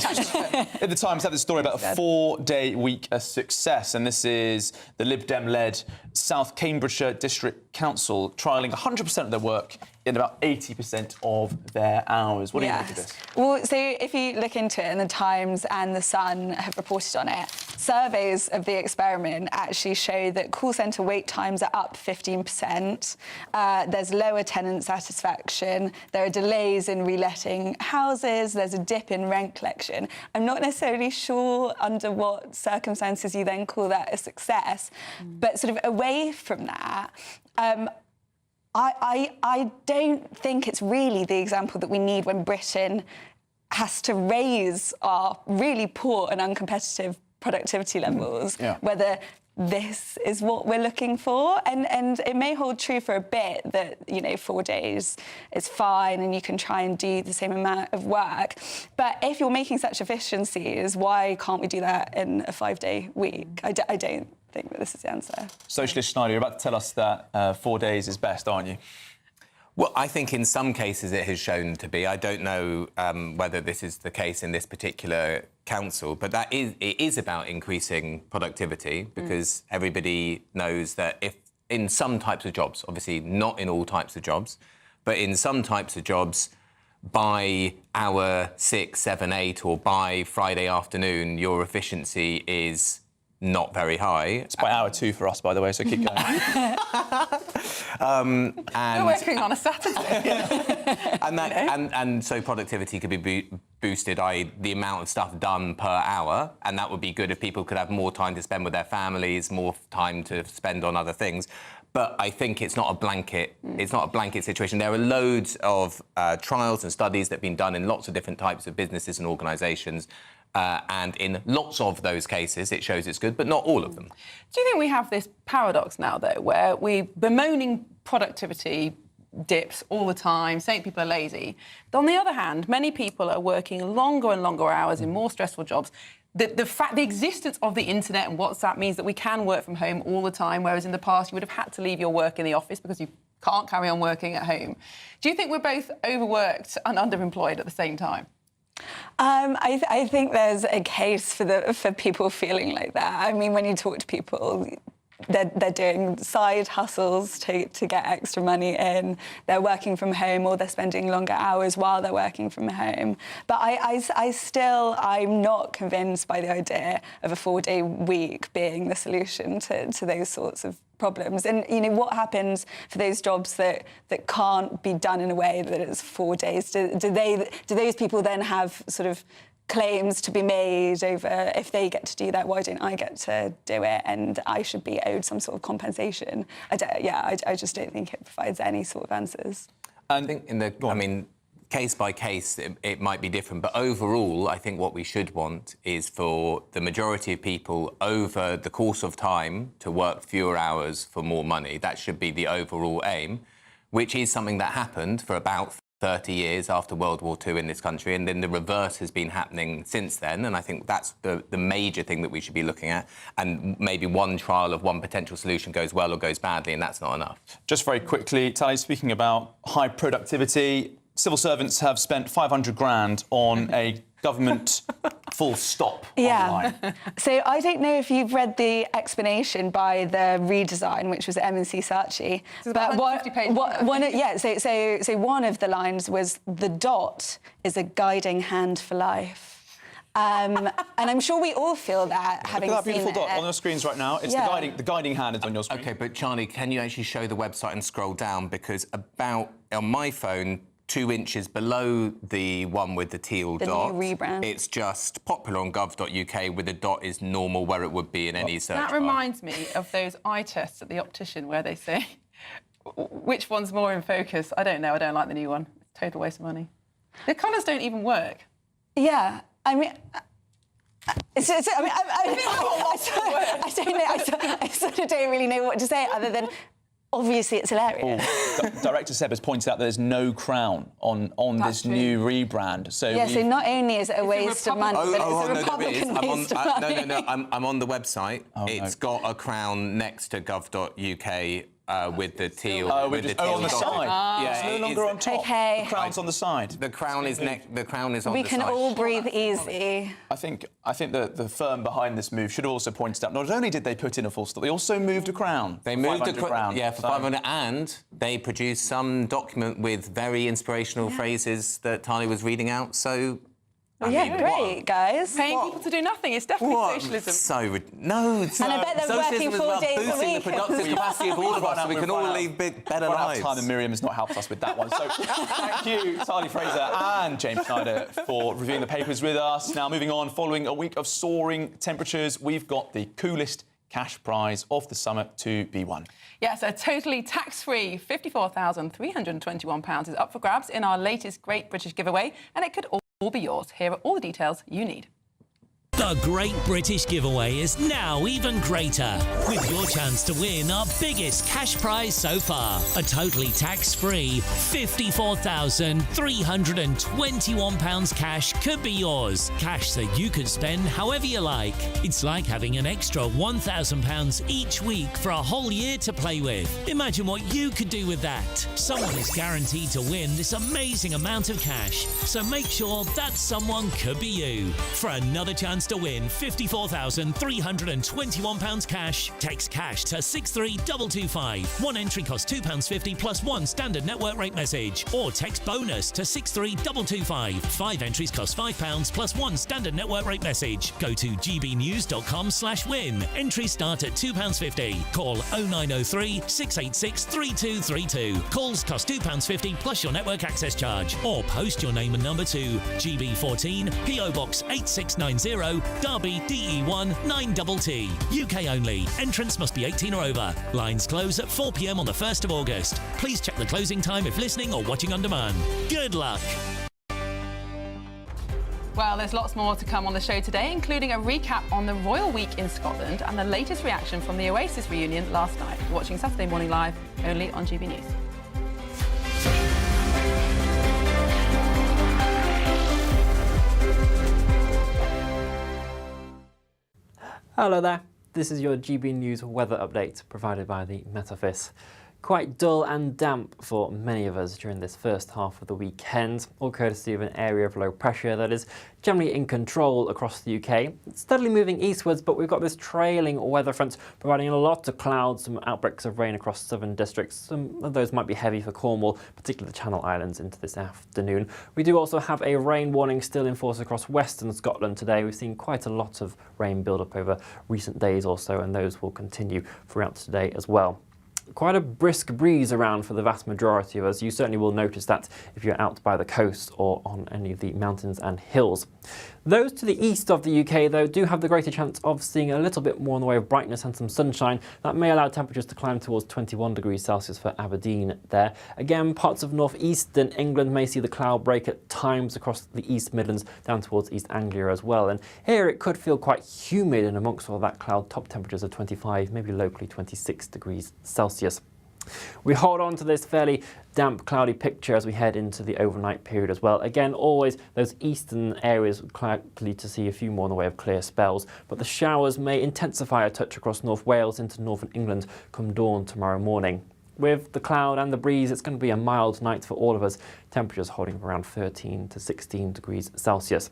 the Times had this story about a 4-day week a success, and this is the Lib Dem-led South Cambridgeshire District Council trialling 100% of their work in about 80% of their hours. What do you think of this? Well, so if you look into it, and the Times and the Sun have reported on it, surveys of the experiment actually show that call centre wait times are up 15%. There's lower tenant satisfaction. There are delays in reletting houses. There's a dip in rent collection. I'm not necessarily sure under what circumstances you then call that a success, but sort of away from that, I don't think it's really the example that we need when Britain has to raise our really poor and uncompetitive productivity levels, whether this is what we're looking for. And it may hold true for a bit that, you know, 4 days is fine and you can try and do the same amount of work. But if you're making such efficiencies, why can't we do that in a 5-day week? I don't think that this is the answer. Socialist Schneider, you're about to tell us that 4 days is best, aren't you? Well, I think in some cases it has shown to be. I don't know whether this is the case in this particular council, but it is about increasing productivity, because everybody knows that if in some types of jobs, obviously not in all types of jobs, but in some types of jobs, by hour 6, 7, 8, or by Friday afternoon, your efficiency is not very high. It's by hour 2 for us, by the way, so keep going. We're working on a Saturday. and so productivity could be boosted, i.e. the amount of stuff done per hour, and that would be good if people could have more time to spend with their families, more time to spend on other things. But I think it's not a blanket. It's not a blanket situation. There are loads of trials and studies that have been done in lots of different types of businesses and organisations. And in lots of those cases, it shows it's good, but not all of them. Do you think we have this paradox now, though, where we're bemoaning productivity dips all the time, saying people are lazy? But on the other hand, many people are working longer and longer hours in more stressful jobs. The existence of the internet and WhatsApp means that we can work from home all the time, whereas in the past you would have had to leave your work in the office because you can't carry on working at home. Do you think we're both overworked and underemployed at the same time? I think there's a case for people feeling like that. I mean, when you talk to people, they're doing side hustles to get extra money in. They're working from home, or they're spending longer hours while they're working from home. But I'm not convinced by the idea of a 4-day week being the solution to those sorts of problems. And, you know, what happens for those jobs that can't be done in a way that it's 4 days? Do those people then have sort of claims to be made over, if they get to do that, why don't I get to do it? And I should be owed some sort of compensation. I just don't think it provides any sort of answers. I think case by case, it might be different, but overall, I think what we should want is for the majority of people over the course of time to work fewer hours for more money. That should be the overall aim, which is something that happened for about 30 years after World War II in this country, and then the reverse has been happening since then, and I think that's the major thing that we should be looking at, and maybe one trial of one potential solution goes well or goes badly, and that's not enough. Just very quickly, Tally, speaking about high productivity, civil servants have spent 500 grand on a government full stop online. So I don't know if you've read the explanation by the redesign, which was M&C Saatchi. But one of the lines was, "The dot is a guiding hand for life." And I'm sure we all feel that, having Look at that seen beautiful it. dot on your screens right now. It's the guiding hand is on your screen. OK, but Charlie, can you actually show the website and scroll down? Because on my phone, 2 inches below the one with the teal dot, new rebrand. It's just popular on gov.uk, with the dot is normal where it would be in any search That bar. reminds me of those eye tests at the optician where they say, which one's more in focus? I don't know. I don't like the new one. It's a total waste of money. The colours don't even work. Yeah, I mean... I sort of don't really know what to say other than... Obviously, it's hilarious. Director Seb has pointed out there's no crown on this new rebrand. So so not only is it a waste of money, but it's a Republican waste of money. No, I'm on the website. It's got a crown next to gov.uk with the teal. on the side. Yeah, it's no longer on top. Okay. The crown's on the side. The crown is The crown is on We the can side. all breathe easy. I think the firm behind this move should have also pointed out, not only did they put in a full stop, they also moved a crown. They moved a crown, for 500, and they produced some document with very inspirational phrases that Tali was reading out. So. I mean, great, guys. Paying people to do nothing. It's definitely socialism. No, and I bet they're working 4 days a boosting week. the productive capacity of all of us so we can all lead better lives. Time, and Miriam has not helped us with that one. So thank you, Tali Fraser and James Schneider, for reviewing the papers with us. Now, moving on, following a week of soaring temperatures, we've got the coolest cash prize of the summer to be won. Yes, a totally tax-free £54,321 is up for grabs in our latest Great British Giveaway, and it could all be yours. Here are all the details you need. The Great British Giveaway is now even greater, with your chance to win our biggest cash prize so far. A totally tax-free £54,321 cash could be yours. Cash that you could spend however you like. It's like having an extra £1,000 each week for a whole year to play with. Imagine what you could do with that. Someone is guaranteed to win this amazing amount of cash, so make sure that someone could be you. For another chance to win £54,321 cash, text cash to 63225. One entry costs £2.50 plus one standard network rate message, or text bonus to 63225. 5 entries cost £5 plus one standard network rate message. Go to gbnews.com/win. Entries start at £2.50. Call 0903 686 3232. Calls cost £2.50 plus your network access charge, or post your name and number to GB14 PO Box 8690 Derby DE1 9TT. UK only. Entrance must be 18 or over. Lines close at 4 p.m. on the 1st of August. Please check the closing time if listening or watching on demand. Good luck. Well, there's lots more to come on the show today, including a recap on the Royal Week in Scotland and the latest reaction from the Oasis reunion last night. You're watching Saturday Morning Live, only on GB News. Hello there, this is your GB News weather update provided by the Met Office. Quite dull and damp for many of us during this first half of the weekend, all courtesy of an area of low pressure that is generally in control across the UK. It's steadily moving eastwards, but we've got this trailing weather front providing a lot of clouds, some outbreaks of rain across southern districts. Some of those might be heavy for Cornwall, particularly the Channel Islands, into this afternoon. We do also have a rain warning still in force across western Scotland today. We've seen quite a lot of rain build up over recent days or so, and those will continue throughout today as well. Quite a brisk breeze around for the vast majority of us. You certainly will notice that if you're out by the coast or on any of the mountains and hills. Those to the east of the UK, though, do have the greater chance of seeing a little bit more in the way of brightness and some sunshine. That may allow temperatures to climb towards 21 degrees Celsius for Aberdeen there. Again, parts of northeastern England may see the cloud break at times across the East Midlands down towards East Anglia as well. And here it coll feel quite humid, and amongst all that cloud, top temperatures of 25, maybe locally 26 degrees Celsius. We hold on to this fairly damp, cloudy picture as we head into the overnight period as well. Again, always those eastern areas likely to see a few more in the way of clear spells, but the showers may intensify a touch across North Wales into northern England come dawn tomorrow morning. With the cloud and the breeze, it's going to be a mild night for all of us, temperatures holding around 13 to 16 degrees Celsius.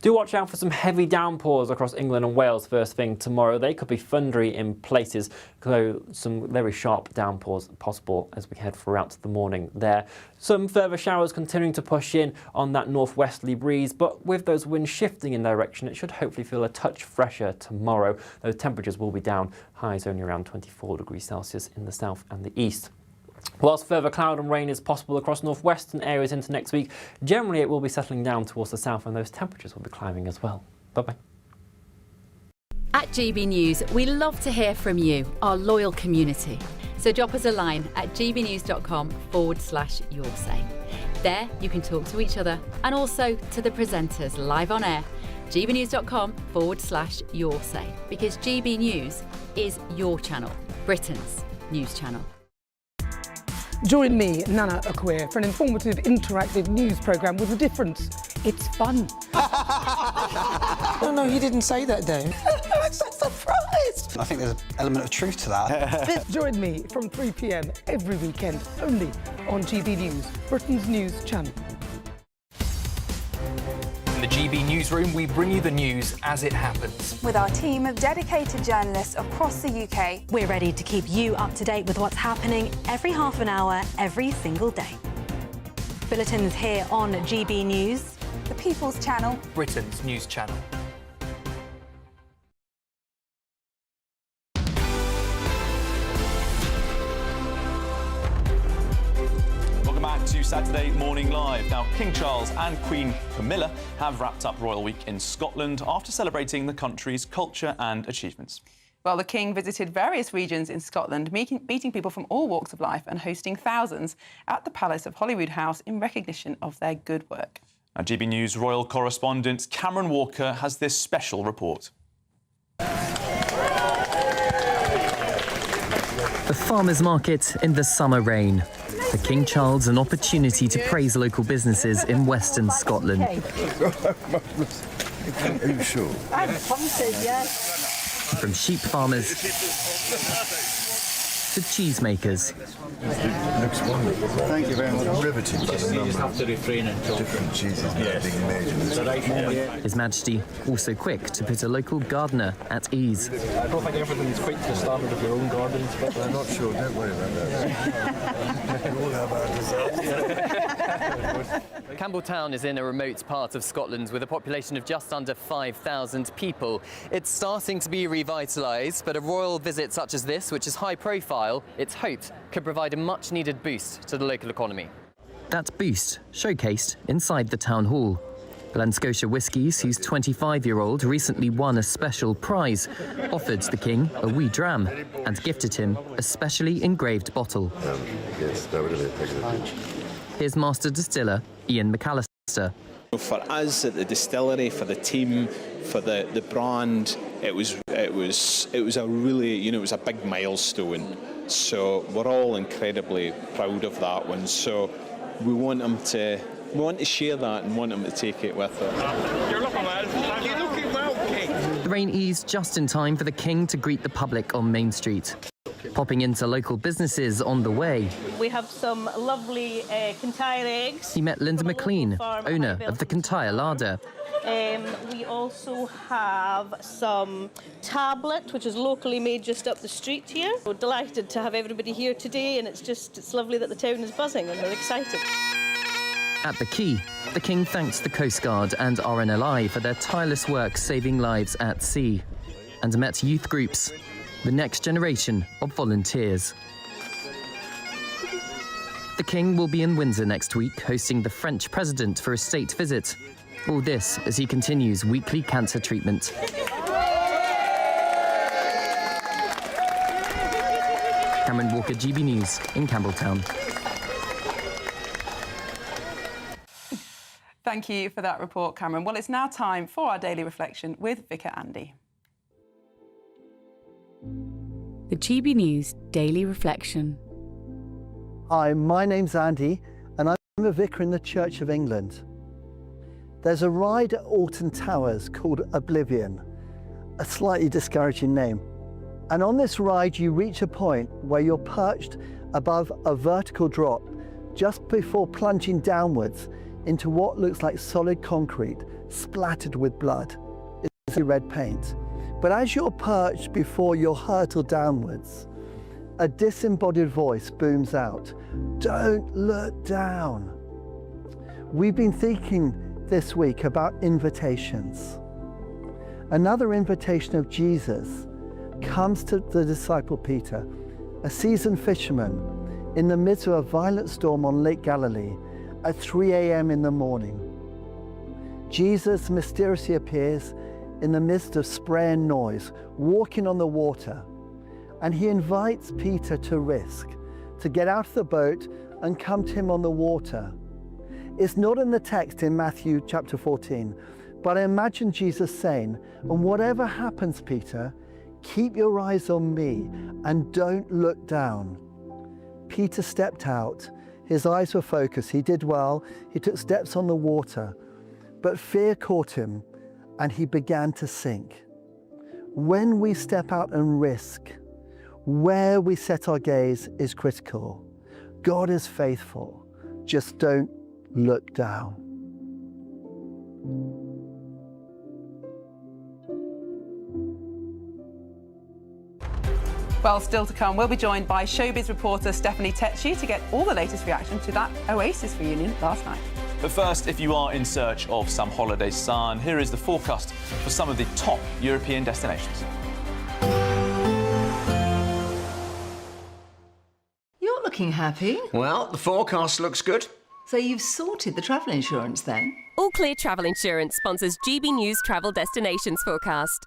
Do watch out for some heavy downpours across England and Wales first thing tomorrow. They could be thundery in places, though some very sharp downpours possible as we head throughout the morning there. Some further showers continuing to push in on that northwesterly breeze, but with those winds shifting in direction, it should hopefully feel a touch fresher tomorrow. Those temperatures will be down, highs only around 24 degrees Celsius in the south and the east. Whilst further cloud and rain is possible across northwestern areas into next week, generally it will be settling down towards the south and those temperatures will be climbing as well. Bye-bye. At GB News, we love to hear from you, our loyal community. So drop us a line at gbnews.com/yoursay. There you can talk to each other and also to the presenters live on air. gbnews.com/yoursay, because GB News is your channel, Britain's news channel. Join me, Nana Akwe, for an informative, interactive news programme with a difference. It's fun. No, he didn't say that, Dave. I'm so surprised. I think there's an element of truth to that. Join me from 3 p.m. every weekend, only on GB News, Britain's news channel. In the GB Newsroom, we bring you the news as it happens. With our team of dedicated journalists across the UK, we're ready to keep you up to date with what's happening every half an hour, every single day. Bulletins here on GB News, the People's Channel, Britain's news channel. To Saturday Morning Live. Now, King Charles and Queen Camilla have wrapped up Royal Week in Scotland after celebrating the country's culture and achievements. Well, the King visited various regions in Scotland, meeting people from all walks of life and hosting thousands at the Palace of Holyrood House in recognition of their good work. Now, GB News royal correspondent Cameron Walker has this special report. The farmers' market in the summer rain. For King Charles, an opportunity to praise local businesses in Western Scotland. Are you sure? I'm pumped, yes. From sheep farmers to cheesemakers. Looks wonderful. Thank you very much. Riveting. You just have to refrain and talk. Different cheeses being made in this moment. His Majesty also quick to put a local gardener at ease. I don't think everything's quite to the standard of your own gardens, but I'm not sure. Don't worry about that. We all have our desires. Campbelltown is in a remote part of Scotland with a population of just under 5,000 people. It's starting to be revitalised, but a royal visit such as this, which is high profile, it's hoped could provide a much-needed boost to the local economy. That boost showcased inside the town hall. Glen Scotia Whiskies, whose 25-year-old recently won a special prize, offered the King a wee dram and gifted him a specially engraved bottle. Yes, that would have been Here's Master Distiller Ian McAllister. For us at the distillery, for the team, for the brand, it was a really, it was a big milestone. So we're all incredibly proud of that one. So we want to share that and want them to take it with us. You're looking well, King. The rain eased just in time for the King to greet the public on Main Street. Popping into local businesses on the way. We have some lovely Kintyre eggs. He met Linda McLean, owner of the Kintyre Larder. We also have some tablet, which is locally made just up the street here. We're delighted to have everybody here today, and it's lovely that the town is buzzing and we're excited. At the quay, the King thanks the Coast Guard and RNLI for their tireless work saving lives at sea, and met youth groups, the next generation of volunteers. The King will be in Windsor next week, hosting the French president for a state visit. All this as he continues weekly cancer treatment. Cameron Walker, GB News in Campbelltown. Thank you for that report, Cameron. Well, it's now time for our daily reflection with Vicar Andy. The GB News Daily Reflection. Hi, my name's Andy, and I'm a vicar in the Church of England. There's a ride at Alton Towers called Oblivion, a slightly discouraging name. And on this ride, you reach a point where you're perched above a vertical drop just before plunging downwards into what looks like solid concrete splattered with blood. It's red paint. But as you're perched before you're hurtled downwards, a disembodied voice booms out, "Don't look down." We've been thinking this week about invitations. Another invitation of Jesus comes to the disciple Peter, a seasoned fisherman, in the midst of a violent storm on Lake Galilee at 3 a.m. in the morning. Jesus mysteriously appears in the midst of spray and noise, walking on the water, and he invites Peter to risk, to get out of the boat and come to him on the water. It's not in the text in Matthew chapter 14, but I imagine Jesus saying, "And whatever happens, Peter, keep your eyes on me and don't look down." Peter stepped out, his eyes were focused, he did well, he took steps on the water, but fear caught him and he began to sink. When we step out and risk, where we set our gaze is critical. God is faithful, just don't look down. Well, still to come, we'll be joined by Showbiz reporter Stephanie Tetchy to get all the latest reaction to that Oasis reunion last night. But first, if you are in search of some holiday sun, here is the forecast for some of the top European destinations. You're looking happy. Well, the forecast looks good. So you've sorted the travel insurance then? All Clear Travel Insurance sponsors GB News Travel Destinations Forecast.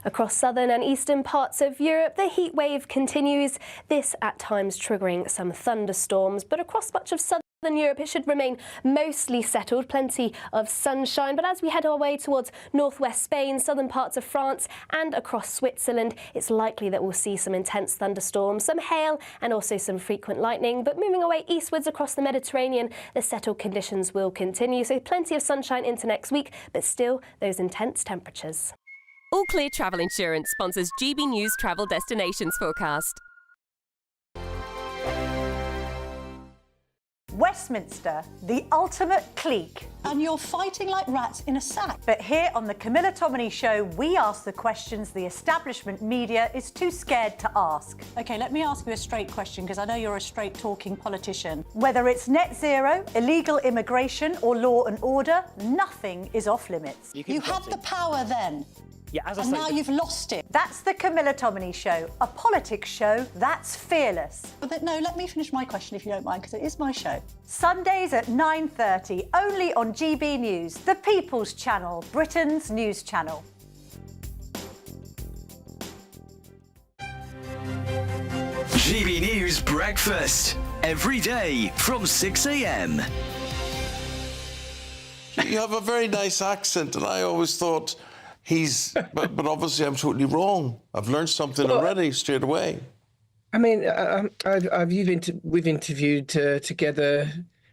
Across southern and eastern parts of Europe, the heat wave continues, this at times triggering some thunderstorms. But across much of southern Europe, it should remain mostly settled, plenty of sunshine. But as we head our way towards northwest Spain, southern parts of France and across Switzerland, it's likely that we'll see some intense thunderstorms, some hail and also some frequent lightning. But moving away eastwards across the Mediterranean, the settled conditions will continue. So plenty of sunshine into next week, but still those intense temperatures. All Clear Travel Insurance sponsors GB News Travel Destinations Forecast. Westminster, the ultimate clique. And you're fighting like rats in a sack. But here on the Camilla Tominey Show, we ask the questions the establishment media is too scared to ask. OK, let me ask you a straight question, because I know you're a straight-talking politician. Whether it's net zero, illegal immigration or law and order, nothing is off-limits. You had the power then. Yeah, as I and say, now you've lost it. That's the Camilla Tominey Show, a politics show that's fearless. But no, let me finish my question if you don't mind, because it is my show. Sundays at 9:30, only on GB News, the People's Channel, Britain's news channel. GB News Breakfast, every day from 6 a.m. You have a very nice accent, and I always thought but obviously I'm totally wrong. I've learned something already straight away. I mean, we've interviewed together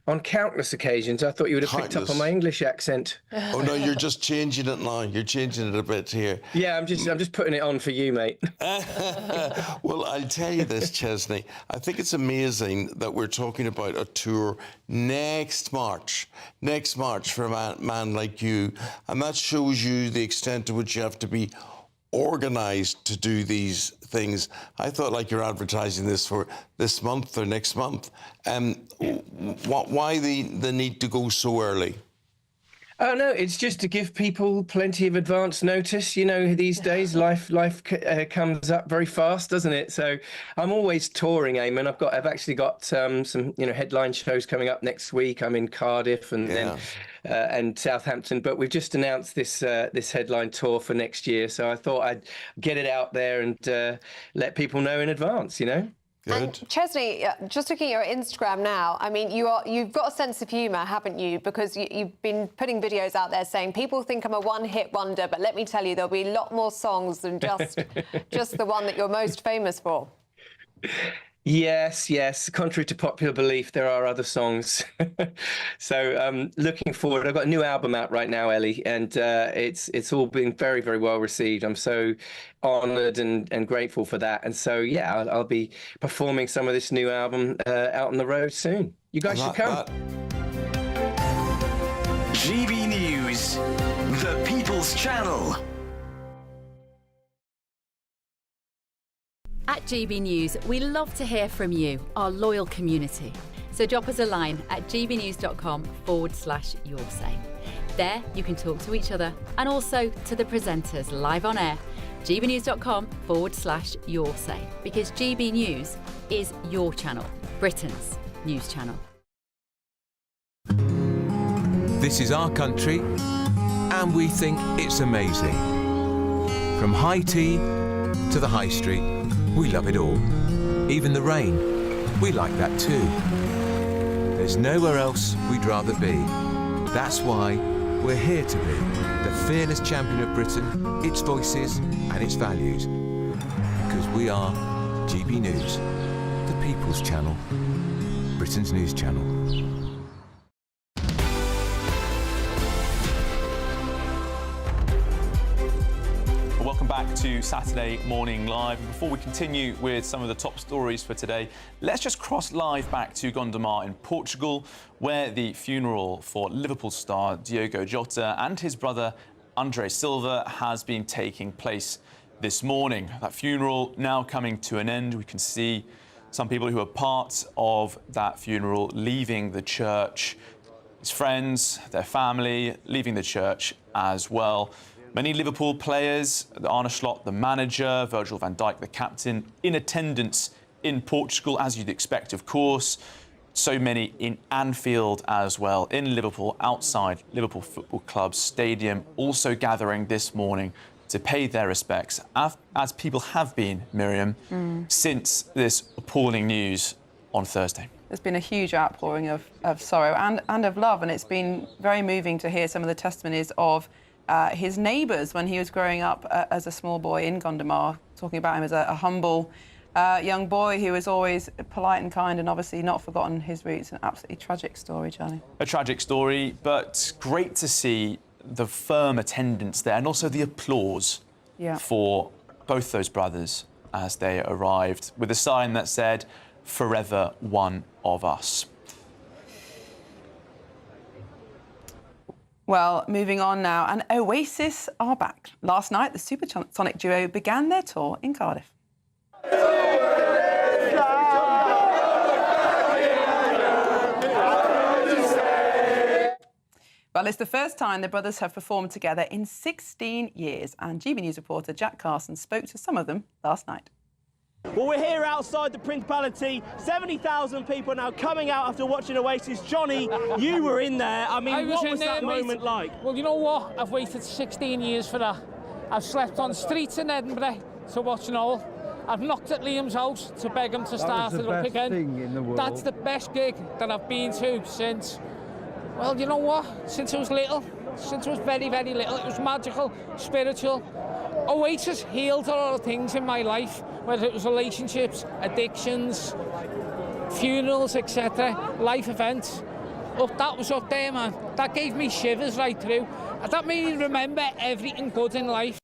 on countless occasions. I thought you would have picked up on my English accent. Oh no, you're just changing it now. You're changing it a bit here. Yeah, I'm just putting it on for you, mate. Well, I'll tell you this, Chesney. I think it's amazing that we're talking about a tour next March for a man like you, and that shows you the extent to which you have to be organised to do these things. I thought like you're advertising this for this month or next month. Why the need to go so early? Oh no, it's just to give people plenty of advance notice. You know, these days life comes up very fast, doesn't it? So I'm always touring, Eamon. I've actually got some headline shows coming up next week. I'm in Cardiff and Southampton, but we've just announced this headline tour for next year. So I thought I'd get it out there and let people know in advance. You know. Good. And Chesney, just looking at your Instagram now, I mean, you've got a sense of humour, haven't you? Because you've been putting videos out there saying people think I'm a one-hit wonder, but let me tell you, there'll be a lot more songs than just the one that you're most famous for. Yes, yes. Contrary to popular belief, there are other songs. So looking forward. I've got a new album out right now, Ellie, and it's all been very, very well received. I'm so honoured and grateful for that. And so, yeah, I'll be performing some of this new album out on the road soon. You guys should come. GB News, the People's Channel. At GB News, we love to hear from you, our loyal community. So drop us a line at gbnews.com/yoursay. There you can talk to each other and also to the presenters live on air. gbnews.com/yoursay, because GB News is your channel, Britain's news channel. This is our country, and we think it's amazing. From high tea to the high street, we love it all. Even the rain, we like that too. There's nowhere else we'd rather be. That's why we're here to be the fearless champion of Britain, its voices and its values. Because we are GB News, the People's Channel, Britain's news channel. Welcome back to Saturday Morning Live. Before we continue with some of the top stories for today, let's just cross live back to Gondomar in Portugal, where the funeral for Liverpool star Diogo Jota and his brother Andre Silva has been taking place this morning. That funeral now coming to an end. We can see some people who are part of that funeral leaving the church, his friends, their family, leaving the church as well. Many Liverpool players, Arne Slot, the manager, Virgil van Dijk, the captain, in attendance in Portugal, as you'd expect, of course. So many in Anfield as well, in Liverpool, outside Liverpool Football Club's stadium, also gathering this morning to pay their respects, as people have been, Miriam, since this appalling news on Thursday. There's been a huge outpouring of sorrow and of love, and it's been very moving to hear some of the testimonies of his neighbours when he was growing up as a small boy in Gondomar, talking about him as a humble young boy who was always polite and kind, and obviously not forgotten his roots. An absolutely tragic story, Charlie. A tragic story, but great to see the firm attendance there and also the applause for both those brothers as they arrived, with a sign that said, "Forever one of us." Well, moving on now, and Oasis are back. Last night, the supersonic duo began their tour in Cardiff. Well, it's the first time the brothers have performed together in 16 years, and GB News reporter Jack Carson spoke to some of them last night. Well, we're here outside the Principality. 70,000 people now coming out after watching Oasis. Johnny, you were in there. I mean, what was that moment like? Well, you know what? I've waited 16 years for that. I've slept on streets in Edinburgh to watch Noel. I've knocked at Liam's house to beg him to start it up again. That's the best gig that I've been to since, well, you know what? Since I was little. Since I was very, very little. It was magical, spiritual. Oasis healed a lot of things in my life, whether it was relationships, addictions, funerals, etc., life events. Oh, that was up there, man. That gave me shivers right through. That made me remember everything good in life.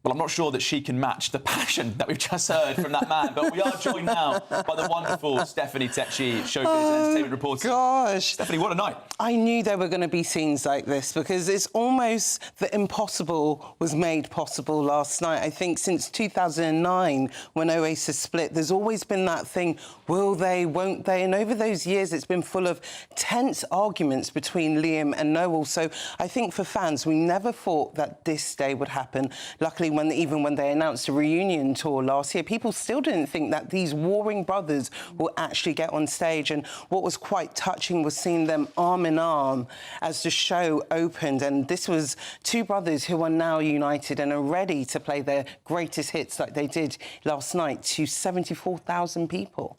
Well, I'm not sure that she can match the passion that we've just heard from that man, but we are joined now by the wonderful Stephanie Tecci, Showbiz entertainment reporter. Gosh. Stephanie, what a night. I knew there were going to be scenes like this because it's almost the impossible was made possible last night. I think since 2009, when Oasis split, there's always been that thing, will they, won't they? And over those years, it's been full of tense arguments between Liam and Noel. So I think for fans, we never thought that this day would happen. Luckily, even when they announced a reunion tour last year, people still didn't think that these warring brothers will actually get on stage. And what was quite touching was seeing them arm in arm as the show opened. And this was two brothers who are now united and are ready to play their greatest hits like they did last night to 74,000 people.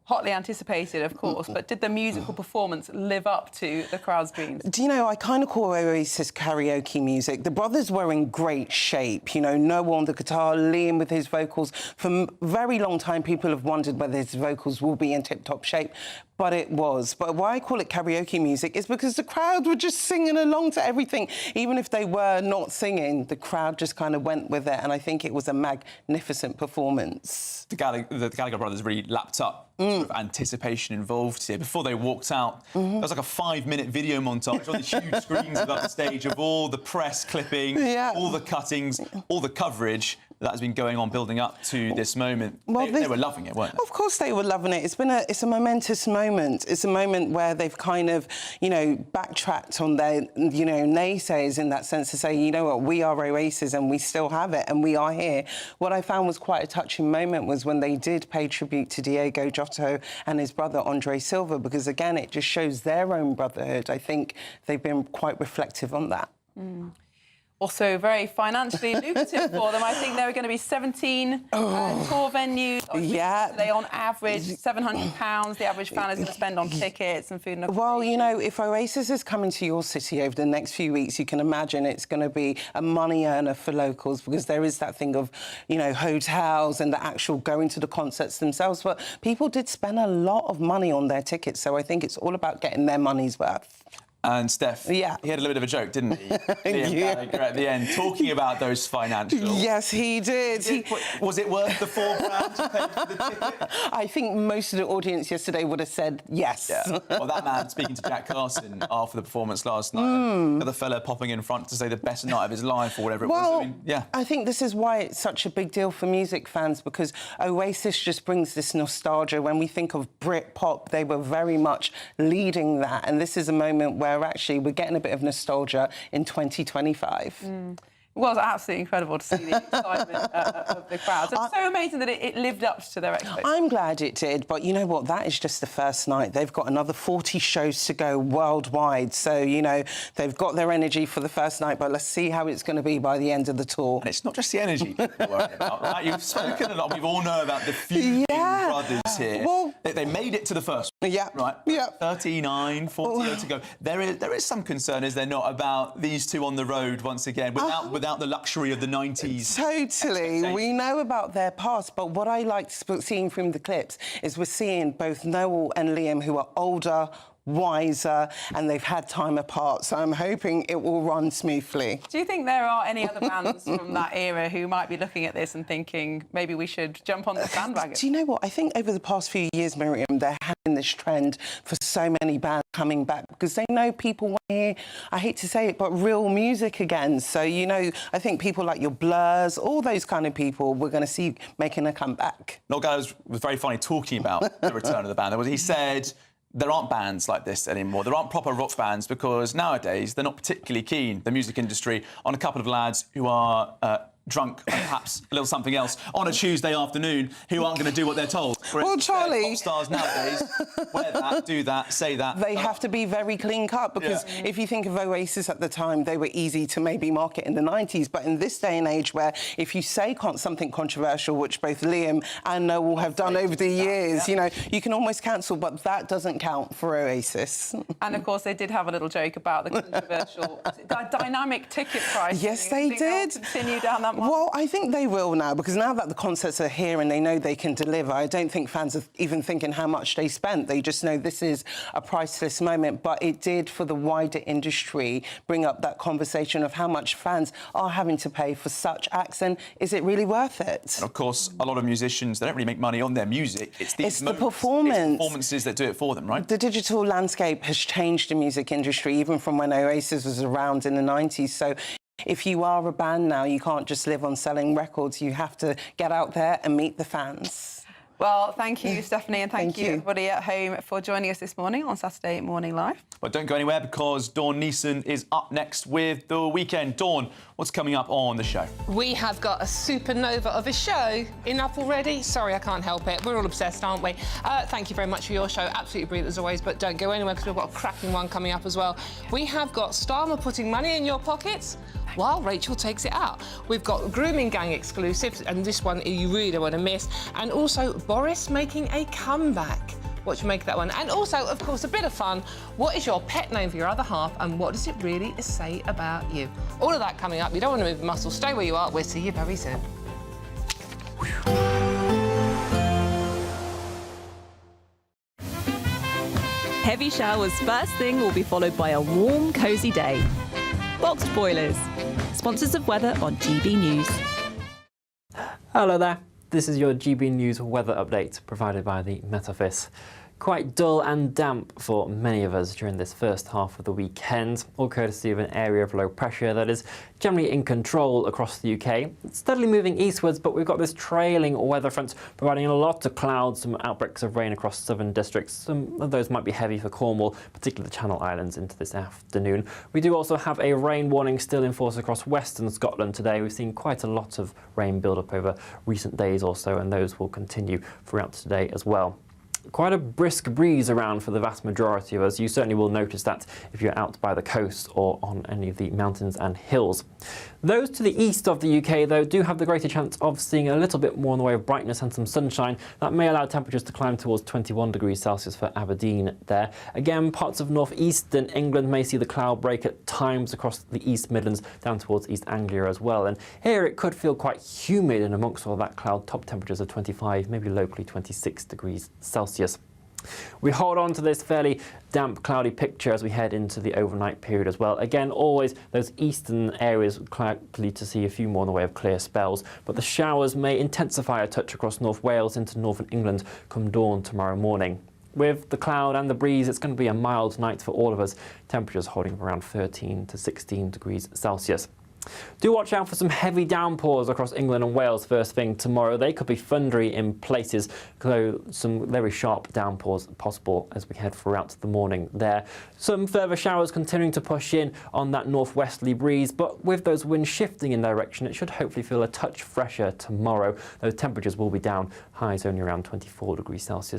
hotly anticipated, of course, but did the musical performance live up to the crowd's dreams? Do you know, I kind of call Oasis karaoke music. The brothers were in great shape. You know, Noah on the guitar, Liam with his vocals. For a very long time, people have wondered whether his vocals will be in tip-top shape, but it was. But why I call it karaoke music is because the crowd were just singing along to everything. Even if they were not singing, the crowd just kind of went with it, and I think it was a magnificent performance. The Gallagher brothers really lapped up sort of anticipation involved here. Before they walked out, there was like a 5-minute video montage on the huge screens above the stage of all the press clipping, all the cuttings, all the coverage that has been going on building up to this moment. Well, they were loving it, weren't they? Of course they were loving it. It's a momentous moment. It's a moment where they've kind of, you know, backtracked on their, you know, naysayers in that sense to say, you know what, we are Oasis and we still have it and we are here. What I found was quite a touching moment was when they did pay tribute to Diogo, Jota and his brother Andre Silva, because again, it just shows their own brotherhood. I think they've been quite reflective on that. Also very financially lucrative for them. I think there are going to be 17 tour venues. Today, on average, £700 the average fan is going to spend on tickets and food and accommodation. Well, you know, if Oasis is coming to your city over the next few weeks, you can imagine it's going to be a money earner for locals, because there is that thing of, you know, hotels and the actual going to the concerts themselves. But people did spend a lot of money on their tickets, so I think it's all about getting their money's worth. And Steph, he had a little bit of a joke, didn't he? Liam Gallagher at the end, talking about those financials. Yes, he did. Was it worth the £4 you paid for the ticket? I think most of the audience yesterday would have said yes. Yeah. Well, that man speaking to Jack Carson after the performance last night, the other fella popping in front to say the best night of his life or whatever it was. I mean, I think this is why it's such a big deal for music fans, because Oasis just brings this nostalgia. When we think of Britpop, they were very much leading that, and this is a moment where actually we're getting a bit of nostalgia in 2025. It was absolutely incredible to see the excitement of the crowds. It's so amazing that it lived up to their expectations. I'm glad it did, but you know what? That is just the first night. They've got another 40 shows to go worldwide. So, you know, they've got their energy for the first night, but let's see how it's going to be by the end of the tour. And it's not just the energy people worry about, right? You've spoken a lot. We all know about the feuding brothers here. Well, they made it to the first one, right? 39, 40 to go. There is some concern, is there not, about these two on the road once again, without the luxury of the 90s. Totally. We know about their past, but what I liked seeing from the clips is we're seeing both Noel and Liam, who are older, wiser, and they've had time apart, so I'm hoping it will run smoothly. Do you think there are any other bands from that era who might be looking at this and thinking maybe we should jump on the bandwagon? Do you know what? I think over the past few years, Miriam, there has been this trend for so many bands coming back because they know people want to hear, I hate to say it, but real music again. So, you know, I think people like your Blurs, all those kind of people, we're going to see making a comeback. Noel Gallagher was very funny talking about the return of the band. He said there aren't bands like this anymore. There aren't proper rock bands because nowadays they're not particularly keen, the music industry, on a couple of lads who are drunk and perhaps a little something else on a Tuesday afternoon who aren't going to do what they're told. Well, Charlie, pop stars nowadays wear that, do that, say that. They have to be very clean cut because if you think of Oasis at the time, they were easy to maybe market in the 90s. But in this day and age where if you say something controversial, which both Liam and Noel have done over the years, you know, you can almost cancel, but that doesn't count for Oasis. And, of course, they did have a little joke about the controversial dynamic ticket price. Yes, they did. Continue down that. Well, I think they will now, because now that the concerts are here and they know they can deliver, I don't think fans are even thinking how much they spent. They just know this is a priceless moment. But it did, for the wider industry, bring up that conversation of how much fans are having to pay for such acts, and is it really worth it? And, of course, a lot of musicians, they don't really make money on their music. It's the performances that do it for them, right? The digital landscape has changed the music industry, even from when Oasis was around in the 90s. So if you are a band now, you can't just live on selling records. You have to get out there and meet the fans. Well, thank you, Stephanie, and thank you, everybody at home, for joining us this morning on Saturday Morning Live. But don't go anywhere, because Dawn Neeson is up next with The Weekend. Dawn, what's coming up on the show? We have got a supernova of a show up already. Sorry, I can't help it. We're all obsessed, aren't we? Thank you very much for your show. Absolutely brilliant as always, but don't go anywhere because we've got a cracking one coming up as well. We have got Starmer putting money in your pockets while Rachel takes it out. We've got Grooming Gang exclusives, and this one you really don't want to miss. And also Boris making a comeback. What do you make of that one? And also, of course, a bit of fun. What is your pet name for your other half, and what does it really say about you? All of that coming up. You don't want to move the muscle. Stay where you are. We'll see you very soon. Heavy showers first thing will be followed by a warm, cosy day. Boxed boilers, sponsors of weather on GB News. Hello there. This is your GB News weather update provided by the Met Office. Quite dull and damp for many of us during this first half of the weekend, all courtesy of an area of low pressure that is generally in control across the UK. It's steadily moving eastwards, but we've got this trailing weather front providing a lot of clouds, some outbreaks of rain across southern districts. Some of those might be heavy for Cornwall, particularly the Channel Islands, into this afternoon. We do also have a rain warning still in force across western Scotland today. We've seen quite a lot of rain build up over recent days or so, and those will continue throughout today as well. Quite a brisk breeze around for the vast majority of us. You certainly will notice that if you're out by the coast or on any of the mountains and hills. Those to the east of the UK, though, do have the greater chance of seeing a little bit more in the way of brightness and some sunshine. That may allow temperatures to climb towards 21 degrees Celsius for Aberdeen there. Again, parts of northeastern England may see the cloud break at times across the East Midlands down towards East Anglia as well. And here it could feel quite humid and amongst all that cloud, top temperatures of 25, maybe locally 26 degrees Celsius. We hold on to this fairly damp, cloudy picture as we head into the overnight period as well. Again, always those eastern areas likely to see a few more in the way of clear spells, but the showers may intensify a touch across North Wales into northern England come dawn tomorrow morning. With the cloud and the breeze, it's going to be a mild night for all of us. Temperatures holding around 13 to 16 degrees Celsius. Do watch out for some heavy downpours across England and Wales first thing tomorrow. They could be thundery in places, though some very sharp downpours possible as we head throughout the morning there. Some further showers continuing to push in on that northwesterly breeze, but with those winds shifting in direction, it should hopefully feel a touch fresher tomorrow. Those temperatures will be down, highs only around 24 degrees Celsius